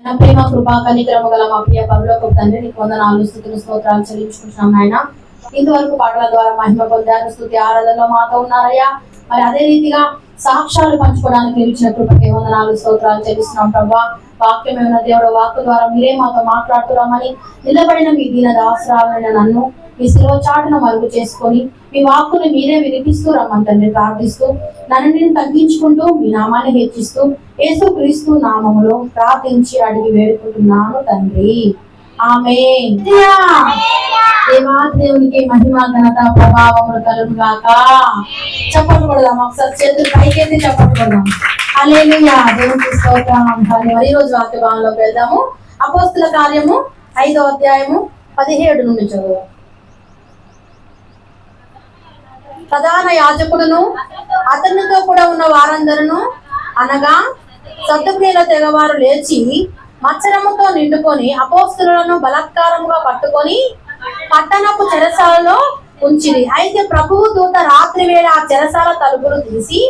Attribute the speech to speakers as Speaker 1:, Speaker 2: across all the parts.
Speaker 1: ప్రేమ కృపా కనికరము గల మా ప్రియ పరలోకపు తండ్రి, నీకు వందనాలు, స్తుతులు, స్తోత్రాలు చెల్లించుకుంటున్నాం నాయన. ఇంతవరకు పాటల ద్వారా మహిమ పొందారు, స్తుతి ఆరాధనలో మాతో ఉన్నారయ్యా. మరి అదే రీతిగా సాక్ష్యాలు పంచుకోవడానికి ఇచ్చిన కృపకి వందనాలు, స్తోత్రాలు చెల్లిస్తున్నాం ప్రభా. వాక్యం ఏమైనా దేవుడు వాక్కు ద్వారా మీరే మాతో మాట్లాడుతున్నామని నిలబడిన మీ దీన దాసరాలైన నన్ను మీ శిలువ చాటును మరుగు చేసుకొని మీ వాక్కుని మీరే వినిపిస్తూ రమ్మంతండి ప్రార్థిస్తూ నన్ను నేను తగ్గించుకుంటూ మీ నామాన్ని హెచ్చిస్తూ యేసు క్రీస్తు నామములో ప్రార్థించి అడిగి వేడుకుంటున్నాను తండ్రి, ఆమేన్. దేవునికి మహిమ ఘనత ప్రభావములు కలుగును గాక. చప్పట్లు కొడదాం, ఒకసారి చేతులు పైకెత్తి చప్పట్లు కొడదాం. హల్లెలూయా, దేవునికి స్తోత్రం. ఈ రోజు వాక్య భాగంలోకి వెళ్దాము. అపోస్తుల కార్యము 5వ అధ్యాయము 17 నుండి చదువు. ప్రధాన యాజకుడును అతనితో కూడా ఉన్న వారందరూ అనగా సద్దుక్రియల తెగవారు లేచి మత్సరముతో నిండుకొని అపోస్తులను బలాత్కారముగా పట్టుకొని పట్టణపు చెరసాలలో ఉంచిరి. అయితే ప్రభువు దూత రాత్రి వేళ ఆ చెరసాల తలుపులు తీసి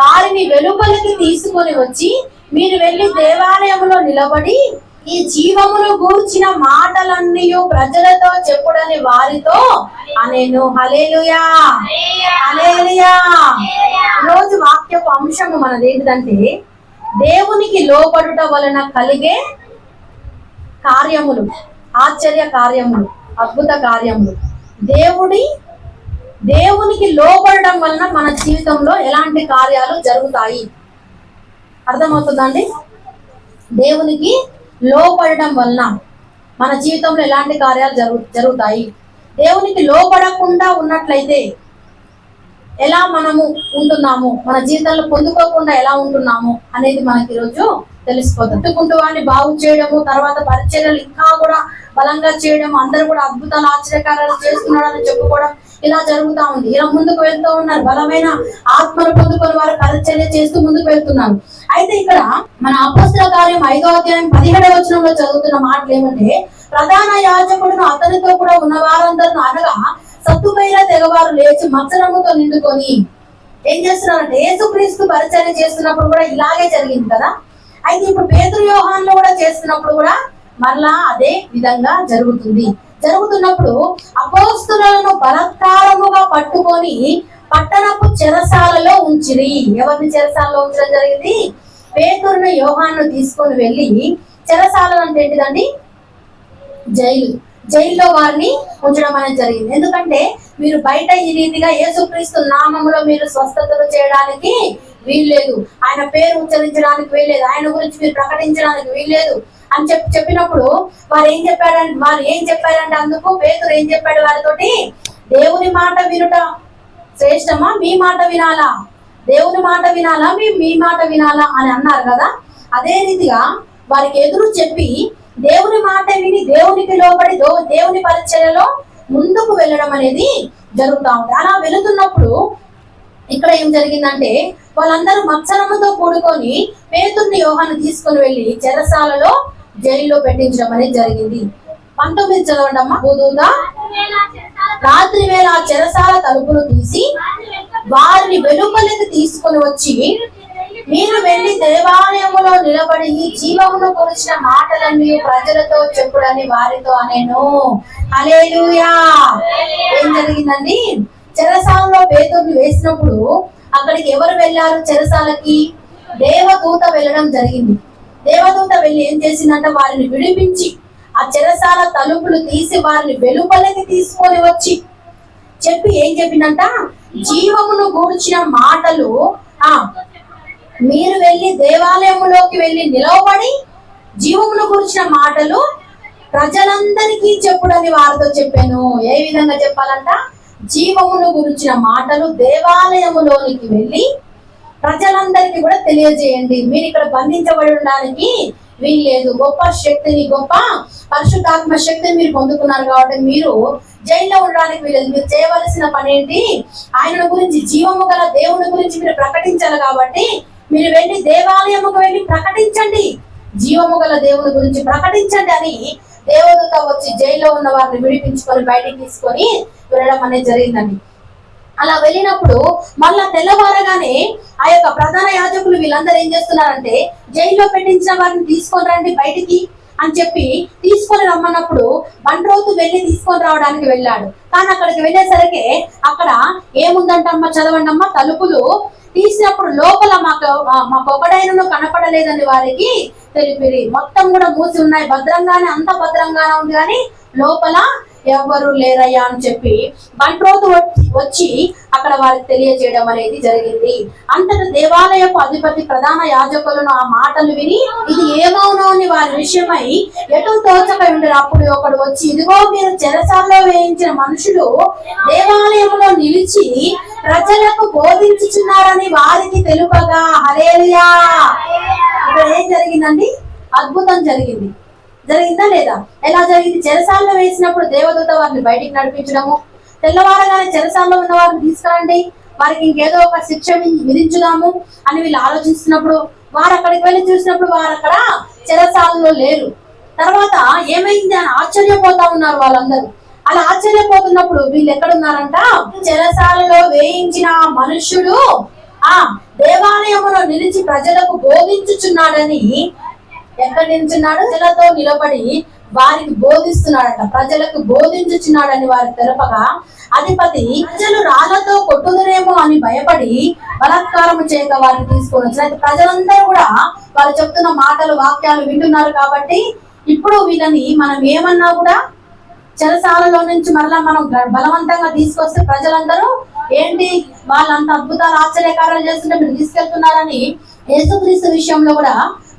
Speaker 1: వారిని వెలుపలికి తీసుకొని వచ్చి, మీరు వెళ్లి దేవాలయంలో నిలబడి ఈ జీవమును గూర్చిన మాటలన్నీ ప్రజలతో చెప్పుడని వారితో అనేను. హల్లెలూయా, హల్లెలూయా. రోజు వాక్యపు అంశము మనది ఏంటంటే, దేవునికి లోబడుట వలన కలిగే కార్యములు, ఆశ్చర్య కార్యములు, అద్భుత కార్యములు. దేవునికి లోబడడం వలన మన జీవితంలో ఎలాంటి కార్యాలు జరుగుతాయి? అర్థమవుతుందండి? దేవునికి లోబడడం వలన మన జీవితంలో ఎలాంటి కార్యాలు జరుగుతాయి? దేవునికి లోబడకుండా ఉన్నట్లయితే ఎలా మనము ఉంటున్నాము, మన జీవితంలో పొందుకోకుండా ఎలా ఉంటున్నాము అనేది మనకి ఈరోజు తెలిసిపోతుంది. కుటుంబాన్ని బాగు చేయడము, తర్వాత పరిచర్యలు ఇంకా కూడా బలంగా చేయడం, అందరూ కూడా అద్భుతాలు ఆశ్చర్యకార్యాలు చేస్తున్నాడని చెప్పుకోవడం, ఇలా జరుగుతూ ఉంది. ఇలా ముందుకు వెళ్తూ ఉన్నారు. బలమైన ఆత్మను పొందుకొని వారు పరిచర్య చేస్తూ ముందుకు వెళ్తున్నారు. అయితే ఇక్కడ మన అపోస్తల కార్యం 5వ అధ్యాయం 17వ వచనంలో చదువుతున్న మాటలు ఏమంటే, ప్రధాన యాజకుడును అతనితో కూడా ఉన్న వారందరూ అనగా సద్దుకయ్యుల తెగవారు లేచి మత్సరముతో నిండుకొని ఏం చేస్తున్నారంటే, యేసుక్రీస్తు పరిచర్య చేస్తున్నప్పుడు కూడా ఇలాగే జరిగింది కదా. అయితే ఇప్పుడు పేతురు యోహానులు కూడా చేస్తున్నప్పుడు కూడా మరలా అదే విధంగా జరుగుతున్నప్పుడు అపోస్తులను బలాత్కారముగా పట్టుకొని పట్టణపు చెరసాలలో ఉంచిరి. ఎవరిని చెరసాలలో ఉంచడం జరిగింది? పేతురును యోహాను తీసుకొని వెళ్ళి, చెరసాలలో అంటే ఏంటిదండి? జైల్లో వారిని ఉంచడం అనేది జరిగింది. ఎందుకంటే మీరు బయట ఈ రీతిగా యేసుక్రీస్తు నామములో మీరు స్వస్థతలు చేయడానికి వీల్లేదు, ఆయన పేరు ఉచ్చరించడానికి వీల్లేదు, ఆయన గురించి మీరు ప్రకటించడానికి వీల్లేదు అని చెప్పినప్పుడు వారు ఏం చెప్పారంటే అందుకు పేతురు ఏం చెప్పాడు వారితోటి? దేవుని మాట వినుట శ్రేష్టమా, మీ మాట వినాలా? దేవుని మాట వినాలా, మీ మాట వినాలా అని అన్నారు కదా. అదే రీతిగా వారికి ఎదురు చెప్పి దేవుని మాట విని దేవునికి లోబడి దేవుని పరిచర్యలో ముందుకు వెళ్ళడం అనేది జరుగుతూ ఉంది. అలా వెళుతున్నప్పుడు ఇక్కడ ఏం జరిగిందంటే, వాళ్ళందరూ మత్సరముతో కూడుకొని పేతురుని యోహాను తీసుకుని వెళ్ళి చెరసాలలో జైల్లో పెట్టించడం అనేది జరిగింది. 19 చదవండి అమ్మా. బుధుగా రాత్రి వేళ ఆ చెరసాల తలుపులు తీసి వారిని వెలుపలికి తీసుకుని వచ్చి, మీరు వెళ్లి దేవాలయములో నిలబడి ఈ జీవమును గురించిన మాటలన్నీ ప్రజలతో చెప్పుడని వారితో అనేను. హల్లెలూయా. ఏం జరిగిందండి? చెరసాలలో పేతురుని వేసినప్పుడు అక్కడికి ఎవరు వెళ్ళారు? చెరసాలకి దేవదూత వెళ్ళడం జరిగింది. దేవదూత వెళ్ళి ఏం చేసిందంట? వారిని విడిపించి ఆ చెరసాల తలుపులు తీసి వారిని వెలుపలికి తీసుకొని వచ్చి చెప్పి ఏం చెప్పిందంట? జీవమును గూర్చిన మాటలు మీరు వెళ్ళి దేవాలయములోకి వెళ్ళి నిలవబడి జీవమును గురించిన మాటలు ప్రజలందరికీ చెప్పుడని వారితో చెప్పాను. ఏ విధంగా చెప్పాలంట? జీవమును గురించిన మాటలు దేవాలయములోనికి వెళ్ళి ప్రజలందరికీ కూడా తెలియజేయండి. మీరు ఇక్కడ బంధించబడి ఉండడానికి వీల్లేదు. గొప్ప శక్తిని, గొప్ప పరిశుద్ధాత్మ శక్తిని మీరు పొందుకున్నారు కాబట్టి మీరు జైల్లో ఉండడానికి వీలేదు. మీరు చేయవలసిన పని ఏంటి? ఆయన గురించి, జీవము గల దేవుని గురించి మీరు ప్రకటించాలి. కాబట్టి మీరు వెళ్ళి దేవాలయముకు వెళ్ళి ప్రకటించండి, జీవము గల దేవుని గురించి ప్రకటించండి అని దేవదూత వచ్చి జైల్లో ఉన్న వారిని విడిపించుకొని బయటికి తీసుకొని వెళ్ళడం అనేది జరిగిందండి. అలా వెళ్ళినప్పుడు మళ్ళా తెల్లవారగానే ఆ యొక్క ప్రధాన యాజకులు వీళ్ళందరూ ఏం చేస్తున్నారంటే, జైల్లో పెట్టించిన వారిని తీసుకొని రండి బయటికి అని చెప్పి తీసుకొని రమ్మన్నప్పుడు బంట్రోతు వెళ్ళి తీసుకొని రావడానికి వెళ్ళాడు. కానీ అక్కడికి వెళ్ళేసరికి అక్కడ ఏముందంటమ్మా, చదవండి అమ్మా, తలుపులు తీసినప్పుడు లోపల మాకు ఒకడైనను కనపడలేదని వారికి తెలిపిరి. మొత్తం కూడా మూసి ఉన్నాయి, భద్రంగానే, అంత భద్రంగానే ఉంది, కానీ లోపల ఎవరు లేరయ్యా అని చెప్పి బంట్రోతు వచ్చి అక్కడ వారికి తెలియజేయడం అనేది జరిగింది. అంతటా దేవాలయపు అధిపతి ప్రధాన యాజకులను ఆ మాటలు విని ఇది ఏమవునో అని వారి విషయమై ఎటు తోచక ఉండరు. అప్పుడు ఒకడు వచ్చి, ఇదిగో మీరు చెరసాలలో వేయించిన మనుషులు దేవాలయంలో నిలిచి ప్రజలకు బోధించుచున్నారని వారికి తెలుపగా. హల్లెలూయా. ఇక్కడ ఏం జరిగిందండి? అద్భుతం జరిగింది. జరిగిందా లేదా? ఎలా జరిగింది? చెరసాలలో వేసినప్పుడు దేవదూత వారిని బయటికి నడిపించడము, తెల్లవారగానే చెరసాలలో ఉన్న వారిని తీసుకురండి, వారికి ఇంకేదో ఒక శిక్ష విధించుదాము అని వీళ్ళు ఆలోచిస్తున్నప్పుడు వారు అక్కడికి వెళ్ళి చూసినప్పుడు వారు అక్కడ చెరసాలలో లేరు. తర్వాత ఏమైంది అని ఆశ్చర్యపోతా ఉన్నారు వాళ్ళందరూ. అలా ఆశ్చర్యపోతున్నప్పుడు వీళ్ళు ఎక్కడున్నారంట? చెరసాలలో వేయించిన మనుష్యుడు ఆ దేవాలయములో నిలిచి ప్రజలకు బోధించుచున్నాడని. ఎక్కడ నిల్చున్నాడు? ప్రజలతో నిలబడి వారికి బోధిస్తున్నాడట, ప్రజలకు బోధించుచున్నాడని వారికి తెలపగా అధిపతి ప్రజలు రాళ్లతో కొట్టుదురేమో అని భయపడి బలాత్కారం చేయక వారిని తీసుకొని వచ్చిన. ప్రజలందరూ కూడా వారు చెప్తున్న మాటలు, వాక్యాలు వింటున్నారు కాబట్టి ఇప్పుడు వీళ్ళని మనం ఏమన్నా కూడా చెరసాలలో నుంచి మరలా మనం బలవంతంగా తీసుకొస్తే ప్రజలందరూ ఏంటి, వాళ్ళంత అద్భుతాలు ఆశ్చర్యకారాలు చేస్తుంటే మీరు తీసుకెళ్తున్నారని యేసుక్రీస్తు విషయంలో కూడా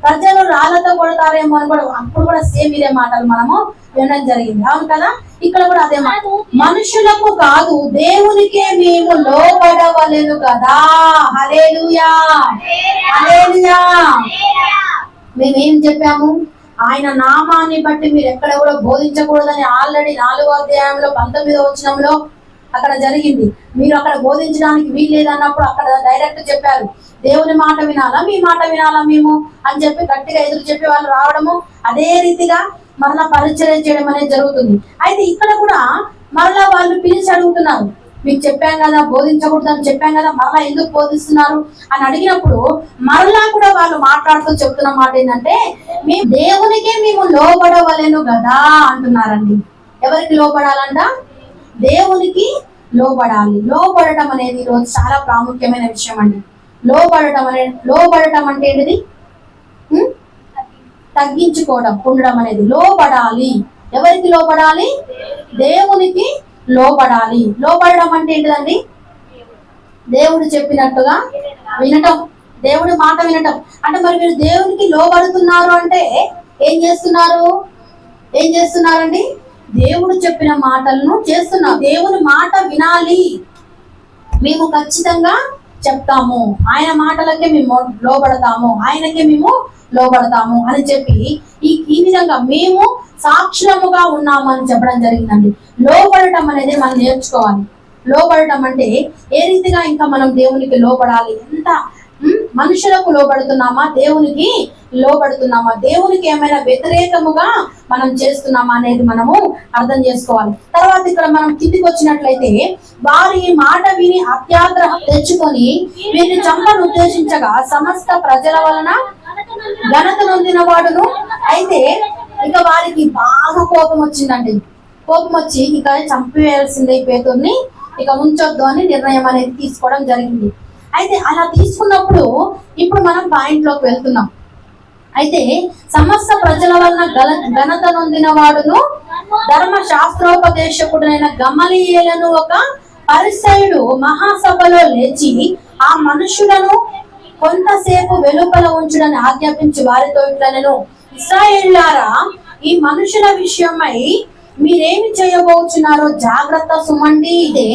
Speaker 1: ప్రజలు రాళ్లతో కొడతారేమో అని కూడా అప్పుడు కూడా సేమ్ ఇదే మాటలు మనము వినడం జరిగింది. అవును కదా? ఇక్కడ కూడా అదే మాట, మనుషులకు కాదు దేవునికే మేము లోబడవలెను కదా. హల్లెలూయా, హల్లెలూయా. మేమేం చెప్పాము? ఆయన నామాన్ని బట్టి మీరు ఎక్కడ కూడా బోధించకూడదని ఆల్రెడీ 4వ అధ్యాయంలో 19వ వచనంలో అక్కడ జరిగింది. మీరు అక్కడ బోధించడానికి వీల్లేదన్నప్పుడు అక్కడ డైరెక్ట్ చెప్పారు, దేవుని మాట వినాలా, మీ మాట వినాలా మేము అని చెప్పి గట్టిగా ఎదురు చెప్పి వాళ్ళు రావడము, అదే రీతిగా మరలా పరిచయం చేయడం అనేది జరుగుతుంది. అయితే ఇక్కడ కూడా మరలా వాళ్ళు పిలిచి అడుగుతున్నారు, మీకు చెప్పాం కదా బోధించకూడదు అని చెప్పాం కదా, మరలా ఎందుకు బోధిస్తున్నారు అని అడిగినప్పుడు మరలా కూడా వాళ్ళు మాట్లాడుతూ చెప్తున్న మాట ఏంటంటే, మేము దేవునికే మేము లోబడవలెను కదా అంటున్నారండి. ఎవరికి లోబడాలంట? దేవునికి లోబడాలి. లోబడటం అనేది ఈరోజు చాలా ప్రాముఖ్యమైన విషయం అండి. లోబడటం అంటే ఏంటిది? తగ్గించుకోవడం, ఉండడం అనేది. లోబడాలి. ఎవరికి లోబడాలి? దేవునికి లోబడాలి. లోబడడం అంటే ఏంటిదండి? దేవుడు చెప్పినట్టుగా వినటం, దేవుడి మాట వినటం. అంటే మరి మీరు దేవునికి లోబడుతున్నారు అంటే ఏం చేస్తున్నారండి? దేవుడు చెప్పిన మాటలను చేస్తున్నాం. దేవుని మాట వినాలి. మేము ఖచ్చితంగా చెప్తాము, ఆయన మాటలకే మేము లోబడతాము, ఆయనకే మేము లోబడతాము అని చెప్పి ఈ విధంగా మేము సాక్షరముగా ఉన్నామని చెప్పడం జరిగిందండి. లోబడటం అనేది మనం నేర్చుకోవాలి. లోబడటం అంటే ఏ రీతిగా ఇంకా మనం దేవునికి లోబడాలి, ఎంత మనుషులకు లోబడుతున్నామా, దేవునికి లోబడుతున్నామా, దేవునికి ఏమైనా వ్యతిరేకముగా మనం చేస్తున్నామా అనేది మనము అర్థం చేసుకోవాలి. తర్వాత ఇక్కడ మనం కిందికి వచ్చినట్లయితే, వారి మాట విని అత్యాగ్రహం తెచ్చుకొని వీరిని చంపను ఉద్దేశించగా సమస్త ప్రజల వలన ఘనత నొందిన వాడును. అయితే ఇక వారికి బాగా కోపం వచ్చిందండి. కోపం వచ్చి ఇక చంపివేయాల్సిందే పేతుర్ని, ఇక ఉంచొద్దు అని నిర్ణయం అనేది తీసుకోవడం జరిగింది. అయితే అలా తీసుకున్నప్పుడు ఇప్పుడు మనం పాయింట్లోకి వెళ్తున్నాం. అయితే సమస్త ప్రజల వలన ఘనత నొందిన వాడును ధర్మశాస్త్రోపదేశకుడైన గమలీయేలను ఒక పరిసయుడు మహాసభలో లేచి ఆ మనుషులను కొంతసేపు వెలుపల ఉంచుడని ఆజ్ఞాపించి వారితో ఇట్లనెను, ఇశ్రాయేలులారా, ఈ మనుషుల విషయమై మీరేమి చేయబోచున్నారో జాగ్రత్త సుమండి. ఇదే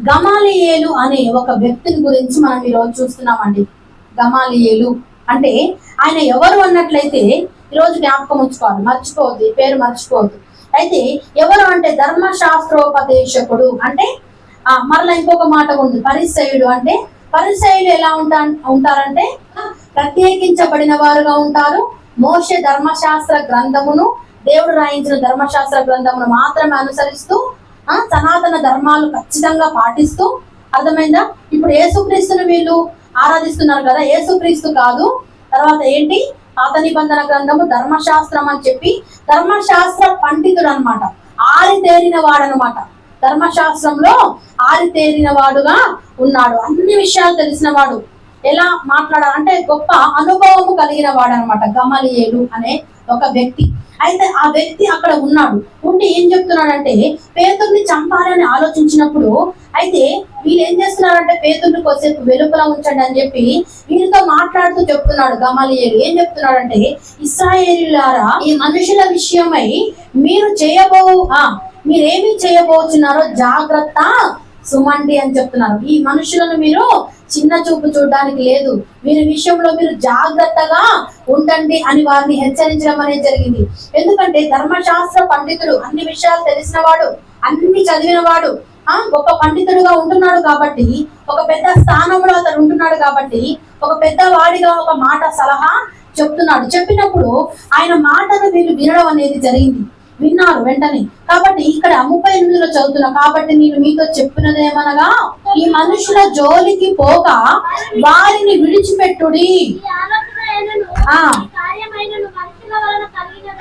Speaker 1: గమలీయేలు అనే ఒక వ్యక్తిని గురించి మనం ఈరోజు చూస్తున్నామండి. గమలీయేలు అంటే ఆయన ఎవరు అన్నట్లయితే ఈరోజు జ్ఞాపకం ఉంచుకోవాలి, మర్చిపోవద్దు, పేరు మర్చిపోవద్దు. అయితే ఎవరు అంటే ధర్మశాస్త్రోపదేశకుడు అంటే మరలా ఇంకొక మాట ఉంది, పరిసయుడు అంటే. పరిసయులు ఎలా ఉంటారంటే ప్రత్యేకించబడిన వారుగా ఉంటారు. మోషే ధర్మశాస్త్ర గ్రంథమును, దేవుడు రాయించిన ధర్మశాస్త్ర గ్రంథమును మాత్రమే అనుసరిస్తూ సనాతన ధర్మాలు ఖచ్చితంగా పాటిస్తూ అర్థమైందా? ఇప్పుడు యేసుక్రీస్తుని వీళ్ళు ఆరాధిస్తున్నారు కదా, యేసుక్రీస్తు కాదు. తర్వాత ఏంటి, పాత నిబంధన గ్రంథము ధర్మశాస్త్రం అని చెప్పి ధర్మశాస్త్ర పండితుడు అనమాట, ఆరితేరిన వాడనమాట. ధర్మశాస్త్రంలో ఆరితేరిన వాడుగా ఉన్నాడు, అన్ని విషయాలు తెలిసిన వాడు. ఎలా మాట్లాడాలంటే గొప్ప అనుభవము కలిగిన వాడు అనమాట గమలీయేలు అనే ఒక వ్యక్తి. అయితే ఆ వ్యక్తి అక్కడ ఉన్నాడు. ఉండి ఏం చెప్తున్నాడంటే పేతుర్ని చంపాలని ఆలోచించినప్పుడు అయితే వీళ్ళు ఏం చేస్తున్నారంటే పేతుర్ని కొద్దిసేపు వెలుపల ఉంచండి అని చెప్పి వీరితో మాట్లాడుతూ చెప్తున్నాడు గమలీయేలు. ఏం చెప్తున్నాడంటే, ఇశ్రాయేలీయులారా, ఈ మనుషుల విషయమై మీరేమి చేయబోతున్నారో జాగ్రత్త సుమండి అని చెప్తున్నారు. ఈ మనుషులను మీరు చిన్న చూపు చూడడానికి లేదు, వీరి విషయంలో మీరు జాగ్రత్తగా ఉండండి అని వారిని హెచ్చరించడం అనేది జరిగింది. ఎందుకంటే ధర్మశాస్త్ర పండితుడు, అన్ని విషయాలు తెలిసిన వాడు, అన్ని చదివిన వాడు, గొప్ప పండితుడుగా ఉంటున్నాడు కాబట్టి, ఒక పెద్ద స్థానంలో అతను ఉంటున్నాడు కాబట్టి, ఒక పెద్ద వాడిగా ఒక మాట సలహా చెప్తున్నాడు. చెప్పినప్పుడు ఆయన మాటను వీళ్ళు వినడం అనేది జరిగింది, విన్నారు వెంటనే. కాబట్టి ఇక్కడ 38లో చదువుతున్నా, కాబట్టి నేను మీతో చెప్పినదేమనగా, ఈ మనుషుల జోలికి పోక వారిని విడిచిపెట్టుడి.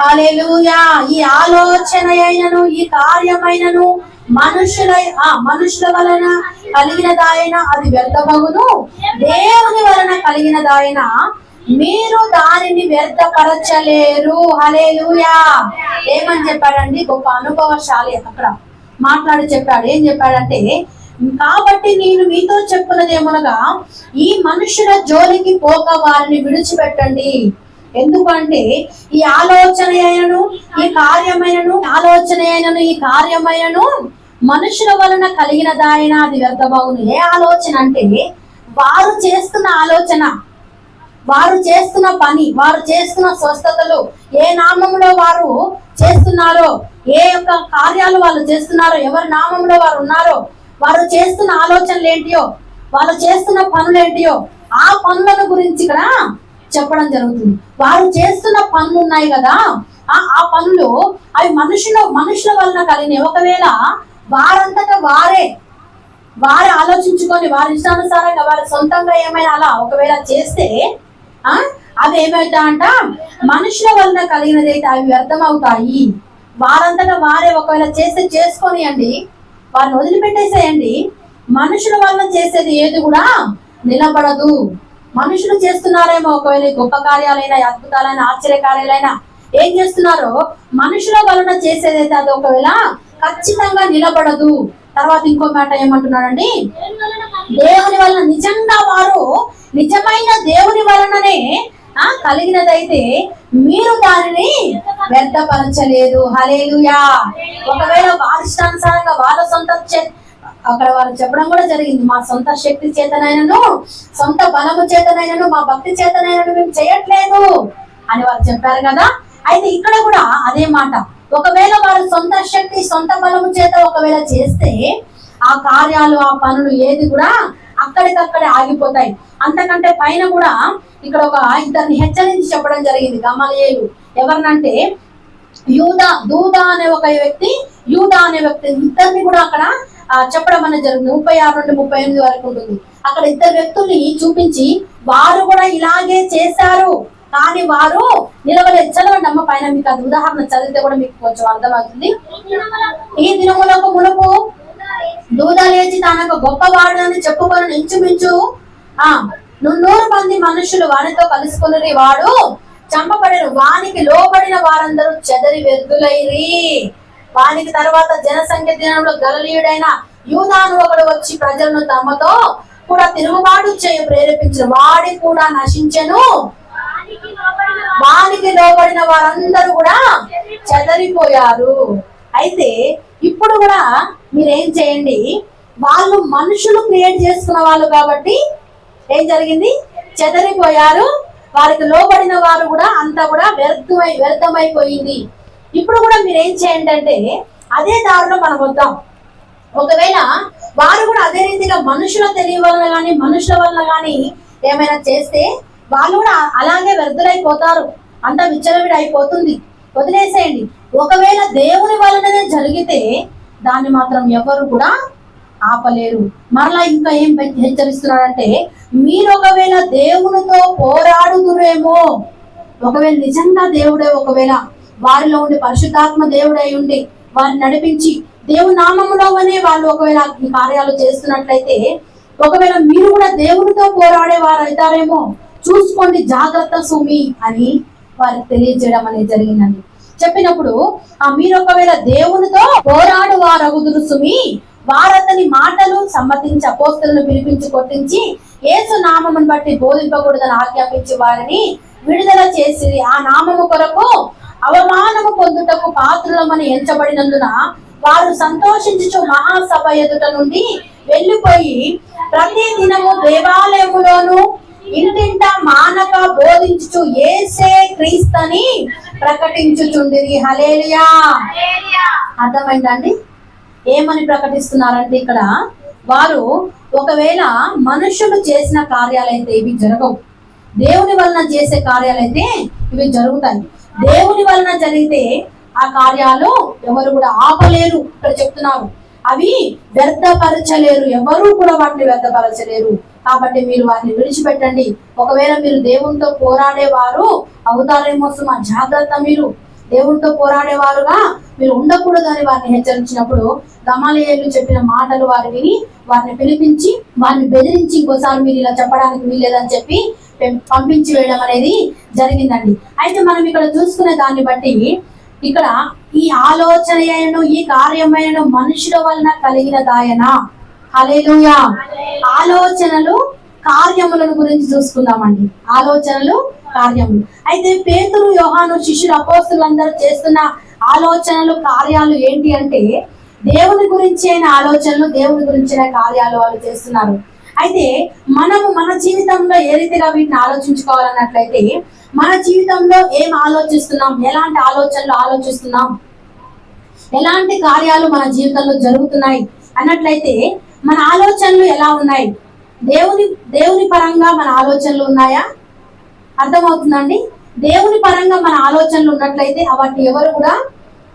Speaker 1: హల్లెలూయా. ఈ ఆలోచన అయినను ఈ కార్యమైనను మనుషుల వలన కలిగినదాయన అది వ్యర్థమగును, దేవుని వలన కలిగినదాయన మీరు దానిని వ్యర్థపరచలేరు. హల్లెలూయా. ఏమని చెప్పాడండి, గొప్ప అనుభవశాలి అక్కడ మాట్లాడి చెప్పాడు. ఏం చెప్పాడంటే, కాబట్టి నేను మీతో చెప్పున్నదేమనగా, ఈ మనుషుల జోలికి పోక వారిని విడిచిపెట్టండి. ఎందుకంటే ఈ ఆలోచన అయినను ఈ కార్యమైనను మనుషుల వలన కలిగినదాయన అది వ్యర్థమగును. ఏ ఆలోచన అంటే వారు చేస్తున్న ఆలోచన, వారు చేస్తున్న పని, వారు చేస్తున్న స్వస్థతలు, ఏ నామంలో వారు చేస్తున్నారో, ఏ యొక్క కార్యాలు వాళ్ళు చేస్తున్నారో, ఎవరి నామంలో వారు ఉన్నారో, వారు చేస్తున్న ఆలోచనలు ఏంటియో, వాళ్ళు చేస్తున్న పనులు ఏంటియో, ఆ పనులను గురించి ఇక్కడ చెప్పడం జరుగుతుంది. వారు చేస్తున్న పనులు ఉన్నాయి కదా, ఆ పనులు అవి మనుషుల వలన కలిగినవి. ఒకవేళ వారంతటా వారే ఆలోచించుకొని వారి ఇష్టానుసారంగా వారి సొంతంగా ఏమైనా అలా ఒకవేళ చేస్తే అవి ఏమవుతాయంట, మనుషుల వలన కలిగినదైతే అవి వ్యర్థమవుతాయి. వారంతటా వారే ఒకవేళ చేస్తే చేసుకోనియండి, వారిని వదిలిపెట్టేసేయండి. మనుషుల వలన చేసేది ఏది కూడా నిలబడదు. మనుషులు చేస్తున్నారేమో ఒకవేళ గొప్ప కార్యాలైనా, అద్భుతాలైనా, ఆశ్చర్యకార్యాలైనా ఏం చేస్తున్నారో మనుషుల వలన చేసేదైతే అది ఒకవేళ ఖచ్చితంగా నిలబడదు. తర్వాత ఇంకో మాట ఏమంటున్నాడండి, దేవుని వలన నిజంగా వారు నిజమైన దేవుని వలననే కలిగినదైతే మీరు దానిని వ్యర్థపరచలేదు. హల్లెలూయా. ఒకవేళ వారి ఇష్టానుసారంగా వాళ్ళ సొంత అక్కడ వారు చెప్పడం కూడా జరిగింది, మా సొంత శక్తి చేతనైనను సొంత బలము చేతనైనను మా భక్తి చేతనైనను మేము చేయట్లేదు అని వారు చెప్పారు కదా. అయితే ఇక్కడ కూడా అదే మాట, ఒకవేళ వారు సొంత శక్తి సొంత బలము చేత ఒకవేళ చేస్తే ఆ కార్యాలు ఆ పనులు ఏది కూడా అక్కడికక్కడే ఆగిపోతాయి. అంతకంటే పైన కూడా ఇక్కడ ఒక ఇద్దరిని హెచ్చరించి చెప్పడం జరిగింది గమలీయేలు. ఎవరినంటే యూదా అనే వ్యక్తి ఇద్దరిని కూడా అక్కడ చెప్పడం అనేది జరిగింది. 36 నుండి 38 వరకు ఉంటుంది. అక్కడ ఇద్దరు వ్యక్తుల్ని చూపించి వారు కూడా ఇలాగే చేశారు కానీ వారు నిలవలేదు. చదవండి అమ్మ పైన, మీకు అది ఉదాహరణ చదివితే కూడా మీకు కొంచెం అర్థమవుతుంది. ఈ దినములకు మునుపు దూద లేచి తనకు గొప్పవాడు అని చెప్పుకొని ఇంచుమించు 100 మంది మనుషులు వానితో కలుసుకుని వాడు చంపబడరు. వానికి లోబడిన వారందరూ చెదరి వ్యర్థులైరి. వానికి తర్వాత జనసంఖ్య దినంలో గలిలయుడైన యూదాను ఒకడు వచ్చి ప్రజలను తమతో కూడా తిరుగుబాటు చేయ ప్రేరేపించిన వాడి కూడా నశించెను. వానికి లోబడిన వారందరూ కూడా చెదరిపోయారు. అయితే ఇప్పుడు కూడా మీరేం చేయండి, వాళ్ళు మనుషులు క్రియేట్ చేసుకున్న వాళ్ళు కాబట్టి ఏం జరిగింది, చెదరిపోయారు. వారికి లోబడిన వారు కూడా అంతా కూడా వ్యర్థమైపోయింది. ఇప్పుడు కూడా మీరేం చేయండి అంటే అదే దారిలో మనం వద్దాం. ఒకవేళ వారు కూడా అదే రీతిగా మనుషుల తెలియ వలన కానీ మనుషుల వలన కానీ ఏమైనా చేస్తే వాళ్ళు కూడా అలాగే వ్యర్థులైపోతారు, అంత విచ్చలవిడి అయిపోతుంది. వదిలేసేయండి. ఒకవేళ దేవుని వలననే జరిగితే దాన్ని మాత్రం ఎవరు కూడా ఆపలేరు. మరలా ఇంకా ఏం హెచ్చరిస్తున్నాడంటే, మీరు ఒకవేళ దేవునితో పోరాడుదురేమో, ఒకవేళ నిజంగా దేవుడే ఒకవేళ వారిలో ఉండి పరిశుద్ధాత్మ దేవుడై ఉండి వారిని నడిపించి దేవుని నామములోనే వాళ్ళు ఒకవేళ ఈ కార్యాలు చేస్తున్నట్లయితే, ఒకవేళ మీరు కూడా దేవునితో పోరాడే వారు అవుతారేమో, చూసుకోండి జాగ్రత్త సుమి అని వారికి తెలియజేయడం అనేది జరిగిందండి. చెప్పినప్పుడు మీరు ఒకవేళ దేవునితో పోరాడు వారగుదురు సుమి, వారతని మాటలు సమ్మతించి అపోస్తలులను పిలిపించి కొట్టించి యేసు నామమును బట్టి బోధింపకూడదని ఆజ్ఞాపించి వారిని విడుదల చేసి ఆ నామము కొరకు అవమానము పొందుటకు పాత్రులమని ఎంచబడినందున వారు సంతోషించుచు మహాసభ ఎదుట నుండి వెళ్ళిపోయి ప్రతి దినము దేవాలయములోను ఇంటింట మానక బోధించుచు యేసే క్రీస్తని ప్రకటించుచుండిరి. హల్లెలూయా. అర్థమైందండి? ఏమని ప్రకటిస్తున్నారంటే ఇక్కడ వారు ఒకవేళ మనుషులు చేసిన కార్యాలైతే ఇవి జరగవు, దేవుని వలన చేసే కార్యాలైతే ఇవి జరుగుతాయి. దేవుని వలన జరిగితే ఆ కార్యాలు ఎవరు కూడా ఆపలేరు. ఇక్కడ చెప్తున్నారు, అవి వ్యర్థపరచలేరు, ఎవరు కూడా వాటిని వ్యర్థపరచలేరు. కాబట్టి మీరు వారిని విడిచిపెట్టండి. ఒకవేళ మీరు దేవునితో పోరాడేవారు అవుతారేమో సుమా, జాగ్రత్త. మీరు దేవునితో పోరాడేవారుగా మీరు ఉండకూడదు అని వారిని హెచ్చరించినప్పుడు గమలీయేలు చెప్పిన మాటలు వారు విని వారిని పిలిపించి వారిని బెదిరించి ఇంకోసారి మీరు ఇలా చెప్పడానికి వీల్లేదని చెప్పి పంపించి వేయడం అనేది జరిగిందండి. అయితే మనం ఇక్కడ చూసుకునే దాన్ని బట్టి ఇక్కడ ఈ ఆలోచన ఈ కార్యమైన మనుషుల వలన కలిగిన దాయన. హల్లెలూయా. ఆలోచనలు కార్యములను గురించి చూసుకుందామండి. ఆలోచనలు కార్యములు. అయితే పేతురు, యోహాను, శిష్యులు, అపోస్తలులందరూ చేస్తున్న ఆలోచనలు కార్యాలు ఏంటి అంటే దేవుని గురించి అయిన ఆలోచనలు, దేవుని గురించిన కార్యాలు వాళ్ళు చేస్తున్నారు. అయితే మనము మన జీవితంలో ఏ రీతిగా వీటిని ఆలోచించుకోవాలన్నట్లయితే, మన జీవితంలో ఏం ఆలోచిస్తున్నాం, ఎలాంటి ఆలోచనలు ఆలోచిస్తున్నాం, ఎలాంటి కార్యాలు మన జీవితంలో జరుగుతున్నాయి అన్నట్లయితే మన ఆలోచనలు ఎలా ఉన్నాయి, దేవుని పరంగా మన ఆలోచనలు ఉన్నాయా? అర్థమవుతుందండి? దేవుని పరంగా మన ఆలోచనలు ఉన్నట్లయితే వాటిని ఎవరు కూడా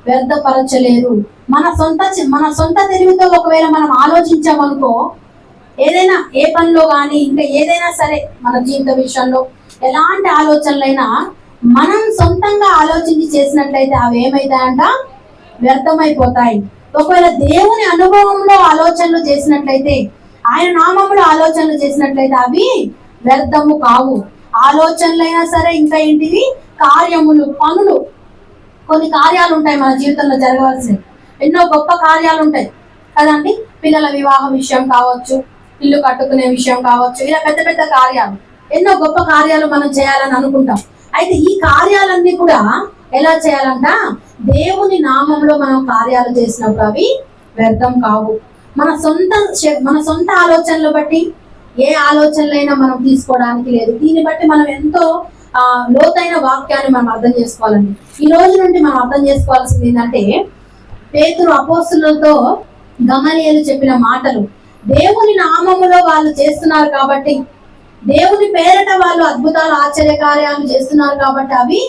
Speaker 1: వ్యర్థపరచలేరు. మన సొంత తెలివితో ఒకవేళ మనం ఆలోచించామనుకో, ఏదైనా ఏ పనిలో కానీ ఇంకా ఏదైనా సరే మన జీవిత విషయంలో ఎలాంటి ఆలోచనలైనా మనం సొంతంగా ఆలోచించి చేసినట్లయితే అవి ఏమైతాయంట? వ్యర్థమైపోతాయి. ఒకవేళ దేవుని అనుభవంలో ఆలోచనలు చేసినట్లయితే, ఆయన నామములో ఆలోచనలు చేసినట్లయితే అవి వ్యర్థము కావు. ఆలోచనలైనా సరే ఇంకా ఏంటివి? కార్యములు, పనులు. కొన్ని కార్యాలు ఉంటాయి మన జీవితంలో జరగవలసినవి, ఎన్నో గొప్ప కార్యాలు ఉంటాయి కదండి. పిల్లల వివాహ విషయం కావచ్చు, ఇల్లు కట్టుకునే విషయం కావచ్చు, ఇలా పెద్ద పెద్ద కార్యాలు, ఎన్నో గొప్ప కార్యాలు మనం చేయాలని అనుకుంటాం. అయితే ఈ కార్యాలన్నీ కూడా ఎలా చేయాలంట? దేవుని నామంలో మనం కార్యాలు చేసినప్పుడు అవి వ్యర్థం కావు. మన సొంత ఆలోచనలు బట్టి ఏ ఆలోచనలైనా మనం తీసుకోవడానికి లేదు. దీన్ని బట్టి మనం ఎంతో లోతైన వాక్యాన్ని మనం అర్థం చేసుకోవాలండి. ఈ రోజు నుండి మనం అర్థం చేసుకోవాల్సింది ఏంటంటే, పేతురు అపోస్తలులతో గమలీయేలు చెప్పిన మాటలు దేవుని నామములో వాళ్ళు చేస్తున్నారు కాబట్టి, దేవుని పేరట వాళ్ళు అద్భుతాలు, ఆశ్చర్య కార్యాలు చేస్తున్నారు కాబట్టి అవి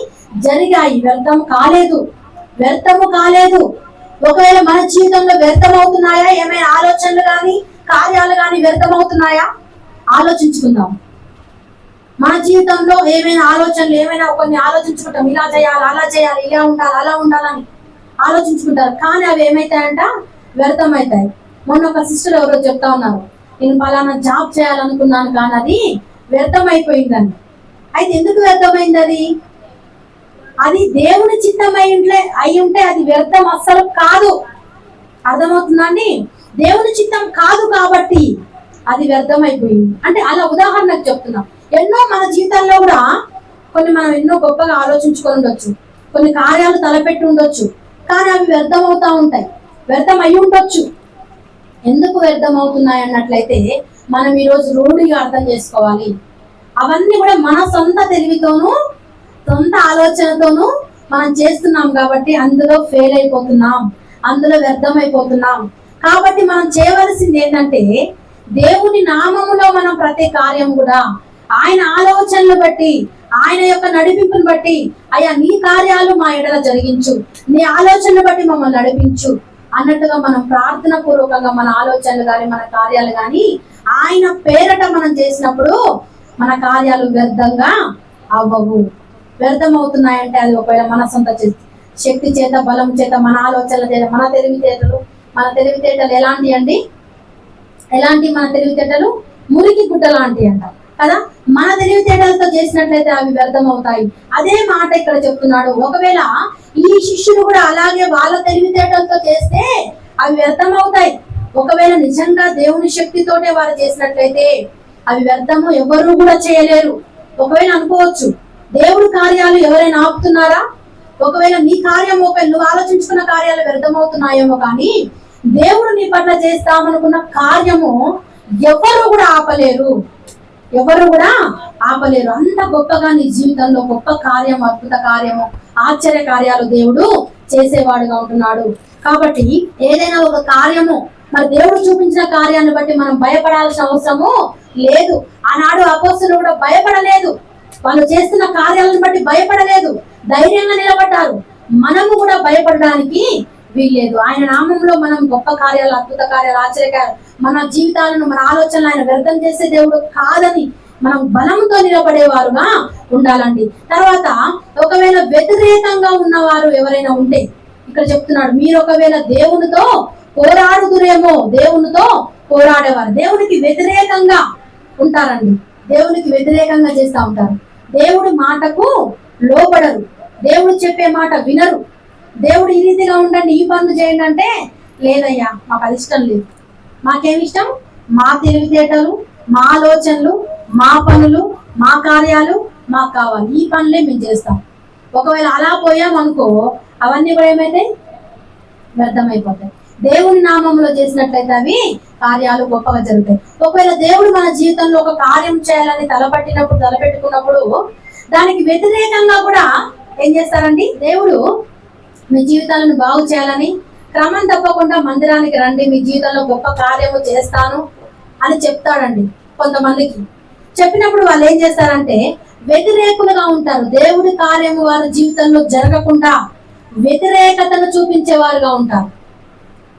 Speaker 1: జరిగాయి, వ్యర్థము కాలేదు. ఒకవేళ మన జీవితంలో వ్యర్థమవుతున్నాయా? ఏమైనా ఆలోచనలు కానీ కార్యాలు కానీ వ్యర్థమవుతున్నాయా? ఆలోచించుకుందాం. మన జీవితంలో ఏమైనా ఆలోచనలు, ఏమైనా కొన్ని ఆలోచించుకుంటాం, ఇలా చేయాలి, అలా చేయాలి, ఇలా ఉండాలి, అలా ఉండాలని ఆలోచించుకుంటారు. కానీ అవి ఏమైతాయంట? వ్యర్థమవుతాయి. మొన్న ఒక సిస్టర్ ఎవరో చెప్తా ఉన్నారు, నేను పలానా జాబ్ చేయాలనుకున్నాను కానీ అది వ్యర్థమైపోయిందని. అయితే ఎందుకు వ్యర్థమైంది? అది దేవుని చిత్తం అయి ఉంటే అది వ్యర్థం అస్సలు కాదు. అర్థమవుతుందండి? దేవుని చిత్తం కాదు కాబట్టి అది వ్యర్థమైపోయింది. అంటే అలా ఉదాహరణకు చెప్తున్నాం. ఎన్నో మన జీవితాల్లో కూడా కొన్ని మనం ఎన్నో గొప్పగా ఆలోచించుకొని ఉండొచ్చు, కొన్ని కార్యాలు తలపెట్టి ఉండొచ్చు, కానీ అవి వ్యర్థమవుతా ఉంటాయి, వ్యర్థం అయి ఉండొచ్చు. ఎందుకు వ్యర్థం అవుతున్నాయి అన్నట్లయితే మనం ఈరోజు రూఢిగా అర్థం చేసుకోవాలి. అవన్నీ కూడా మన సొంత తెలివితోనూ సొంత ఆలోచనతోనూ మనం చేస్తున్నాం కాబట్టి అందులో ఫెయిల్ అయిపోతున్నాం, అందులో వ్యర్థమైపోతున్నాం. కాబట్టి మనం చేయవలసింది ఏంటంటే, దేవుని నామములో మనం ప్రతి కార్యం కూడా ఆయన ఆలోచనలు బట్టి, ఆయన యొక్క నడిపింపును బట్టి, అయ్యా నీ కార్యాలు మా ఎడల జరిగించు, నీ ఆలోచనలు బట్టి మమ్మల్ని నడిపించు, అన్నట్టుగా మనం ప్రార్థన పూర్వకంగా మన ఆలోచనలు కానీ మన కార్యాలు కానీ ఆయన పేరట మనం చేసినప్పుడు మన కార్యాలు వ్యర్థంగా అవ్వవు. వ్యర్థం అవుతున్నాయంటే అది ఒకవేళ మన సొంత శక్తి చేత, బలం చేత, మన ఆలోచనల చేత, మన తెలివితేటలు ఎలాంటి అండి? మన తెలివితేటలు మురికి గుడ్డ లాంటి అంటారు కదా. మన తెలివితేటలతో చేసినట్లయితే అవి వ్యర్థం అవుతాయి. అదే మాట ఇక్కడ చెప్తున్నాడు. ఒకవేళ ఈ శిష్యులు కూడా అలాగే వాళ్ళ తెలివితేటలతో చేస్తే అవి వ్యర్థం అవుతాయి. ఒకవేళ నిజంగా దేవుని శక్తితోటే వారు చేసినట్లయితే అవి వ్యర్థము ఎవరు కూడా చేయలేరు. ఒకవేళ అనుకోవచ్చు, దేవుడి కార్యాలు ఎవరైనా ఆపుతున్నారా? ఒకవేళ నీ కార్యం, ఒకవేళ నువ్వు ఆలోచించుకున్న కార్యాలు వ్యర్థమవుతున్నాయేమో, కానీ దేవుడు నీ పట్ల చేస్తామనుకున్న కార్యము ఎవరు కూడా ఆపలేరు. అంత గొప్పగా నీ జీవితంలో గొప్ప కార్యం, అద్భుత కార్యము, ఆశ్చర్య కార్యాలు దేవుడు చేసేవాడుగా ఉంటున్నాడు. కాబట్టి ఏదైనా ఒక కార్యము, మరి దేవుడు చూపించిన కార్యాన్ని బట్టి మనం భయపడాల్సిన అవసరము లేదు. ఆనాడు అపోస్తలులు కూడా భయపడలేదు. వాళ్ళు చేస్తున్న కార్యాలను బట్టి భయపడలేదు, ధైర్యంగా నిలబడ్డారు. మనము కూడా భయపడడానికి వీల్లేదు. ఆయన నామంలో మనం గొప్ప కార్యాలు, అద్భుత కార్యాలు, ఆశ్చర్యకార్యాలు, మన జీవితాలను, మన ఆలోచనలు ఆయన వ్యర్థం చేసే దేవుడు కాదని మనం బలంతో నిలబడేవారుగా ఉండాలండి. తర్వాత ఒకవేళ వ్యతిరేకంగా ఉన్నవారు ఎవరైనా ఉంటే ఇక్కడ చెప్తున్నాడు, మీరు ఒకవేళ దేవునితో పోరాడుదురేమో. దేవునితో పోరాడేవారు దేవునికి వ్యతిరేకంగా ఉంటారండి. దేవునికి వ్యతిరేకంగా చేస్తూ ఉంటారు. దేవుడి మాటకు లోబడరు. దేవుడు చెప్పే మాట వినరు. దేవుడు ఈ రీతిగా ఉండండి, ఈ పనులు చేయండి అంటే, లేదయ్యా మాకు అది ఇష్టం లేదు, మాకేమి ఇష్టం, మా తెలివితేటలు, మా ఆలోచనలు, మా పనులు, మా కార్యాలు మాకు కావాలి, ఈ పనులే మేము చేస్తాం. ఒకవేళ అలా పోయామనుకో అవన్నీ కూడా ఏమైతే వ్యర్థమైపోతాయి. దేవుని నామంలో చేసినట్లయితే అవి కార్యాలు గొప్పగా జరుగుతాయి. ఒకవేళ దేవుడు మన జీవితంలో ఒక కార్యం చేయాలని తలపెట్టుకున్నప్పుడు దానికి వ్యతిరేకంగా కూడా ఏం చేస్తారండి? దేవుడు మీ జీవితాలను బాగు చేయాలని, క్రమం తప్పకుండా మందిరానికి రండి, మీ జీవితంలో గొప్ప కార్యము చేస్తాను అని చెప్తాడండి. కొంతమందికి చెప్పినప్పుడు వాళ్ళు ఏం చేస్తారంటే వ్యతిరేకులుగా ఉంటారు. దేవుడి కార్యము వారి జీవితంలో జరగకుండా వ్యతిరేకతను చూపించేవారుగా ఉంటారు.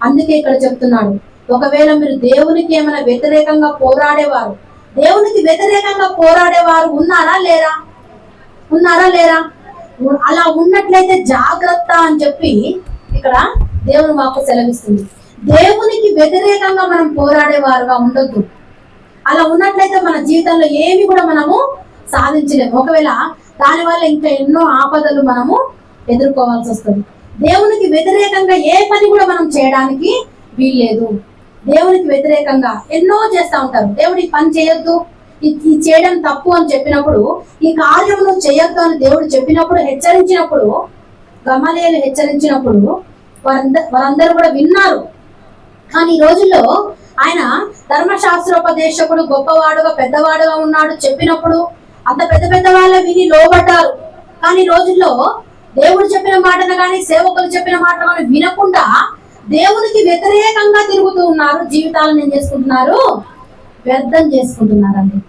Speaker 1: అందుకే ఇక్కడ చెప్తున్నాడు, ఒకవేళ మీరు దేవునికి ఏమైనా వ్యతిరేకంగా పోరాడేవారు, దేవునికి వ్యతిరేకంగా పోరాడేవారు ఉన్నారా లేరా? అలా ఉన్నట్లయితే జాగ్రత్త అని చెప్పి ఇక్కడ దేవుని మాకు సెలవిస్తుంది. దేవునికి వ్యతిరేకంగా మనం పోరాడేవారుగా ఉండొద్దు. అలా ఉన్నట్లయితే మన జీవితంలో ఏమి కూడా మనము సాధించలేము. ఒకవేళ దానివల్ల ఇంకా ఎన్నో ఆపదలు మనము ఎదుర్కోవాల్సి వస్తుంది. దేవునికి వ్యతిరేకంగా ఏ పని కూడా మనం చేయడానికి వీల్లేదు. దేవునికి వ్యతిరేకంగా ఎన్నో చేస్తూ ఉంటారు. దేవుడు ఈ పని చేయొద్దు, ఇది చేయడం తప్పు అని చెప్పినప్పుడు, ఈ కార్యమును చేయొద్దు అని దేవుడు చెప్పినప్పుడు, హెచ్చరించినప్పుడు, గమలీయేలు హెచ్చరించినప్పుడు వారందరూ కూడా విన్నారు. కానీ ఈ రోజుల్లో ఆయన ధర్మశాస్త్రోపదేశకుడు, గొప్పవాడుగా, పెద్దవాడుగా ఉన్నాడు చెప్పినప్పుడు అంత పెద్ద వాళ్ళ విని లోబడ్డారు. కానీ ఈ రోజుల్లో దేవుడు చెప్పిన మాటను కానీ, సేవకులు చెప్పిన మాటను కానీ వినకుండా దేవునికి వ్యతిరేకంగా తిరుగుతూ ఉన్నారు. జీవితాలను ఏం చేసుకుంటున్నారు? వ్యర్థం చేసుకుంటున్నారండి.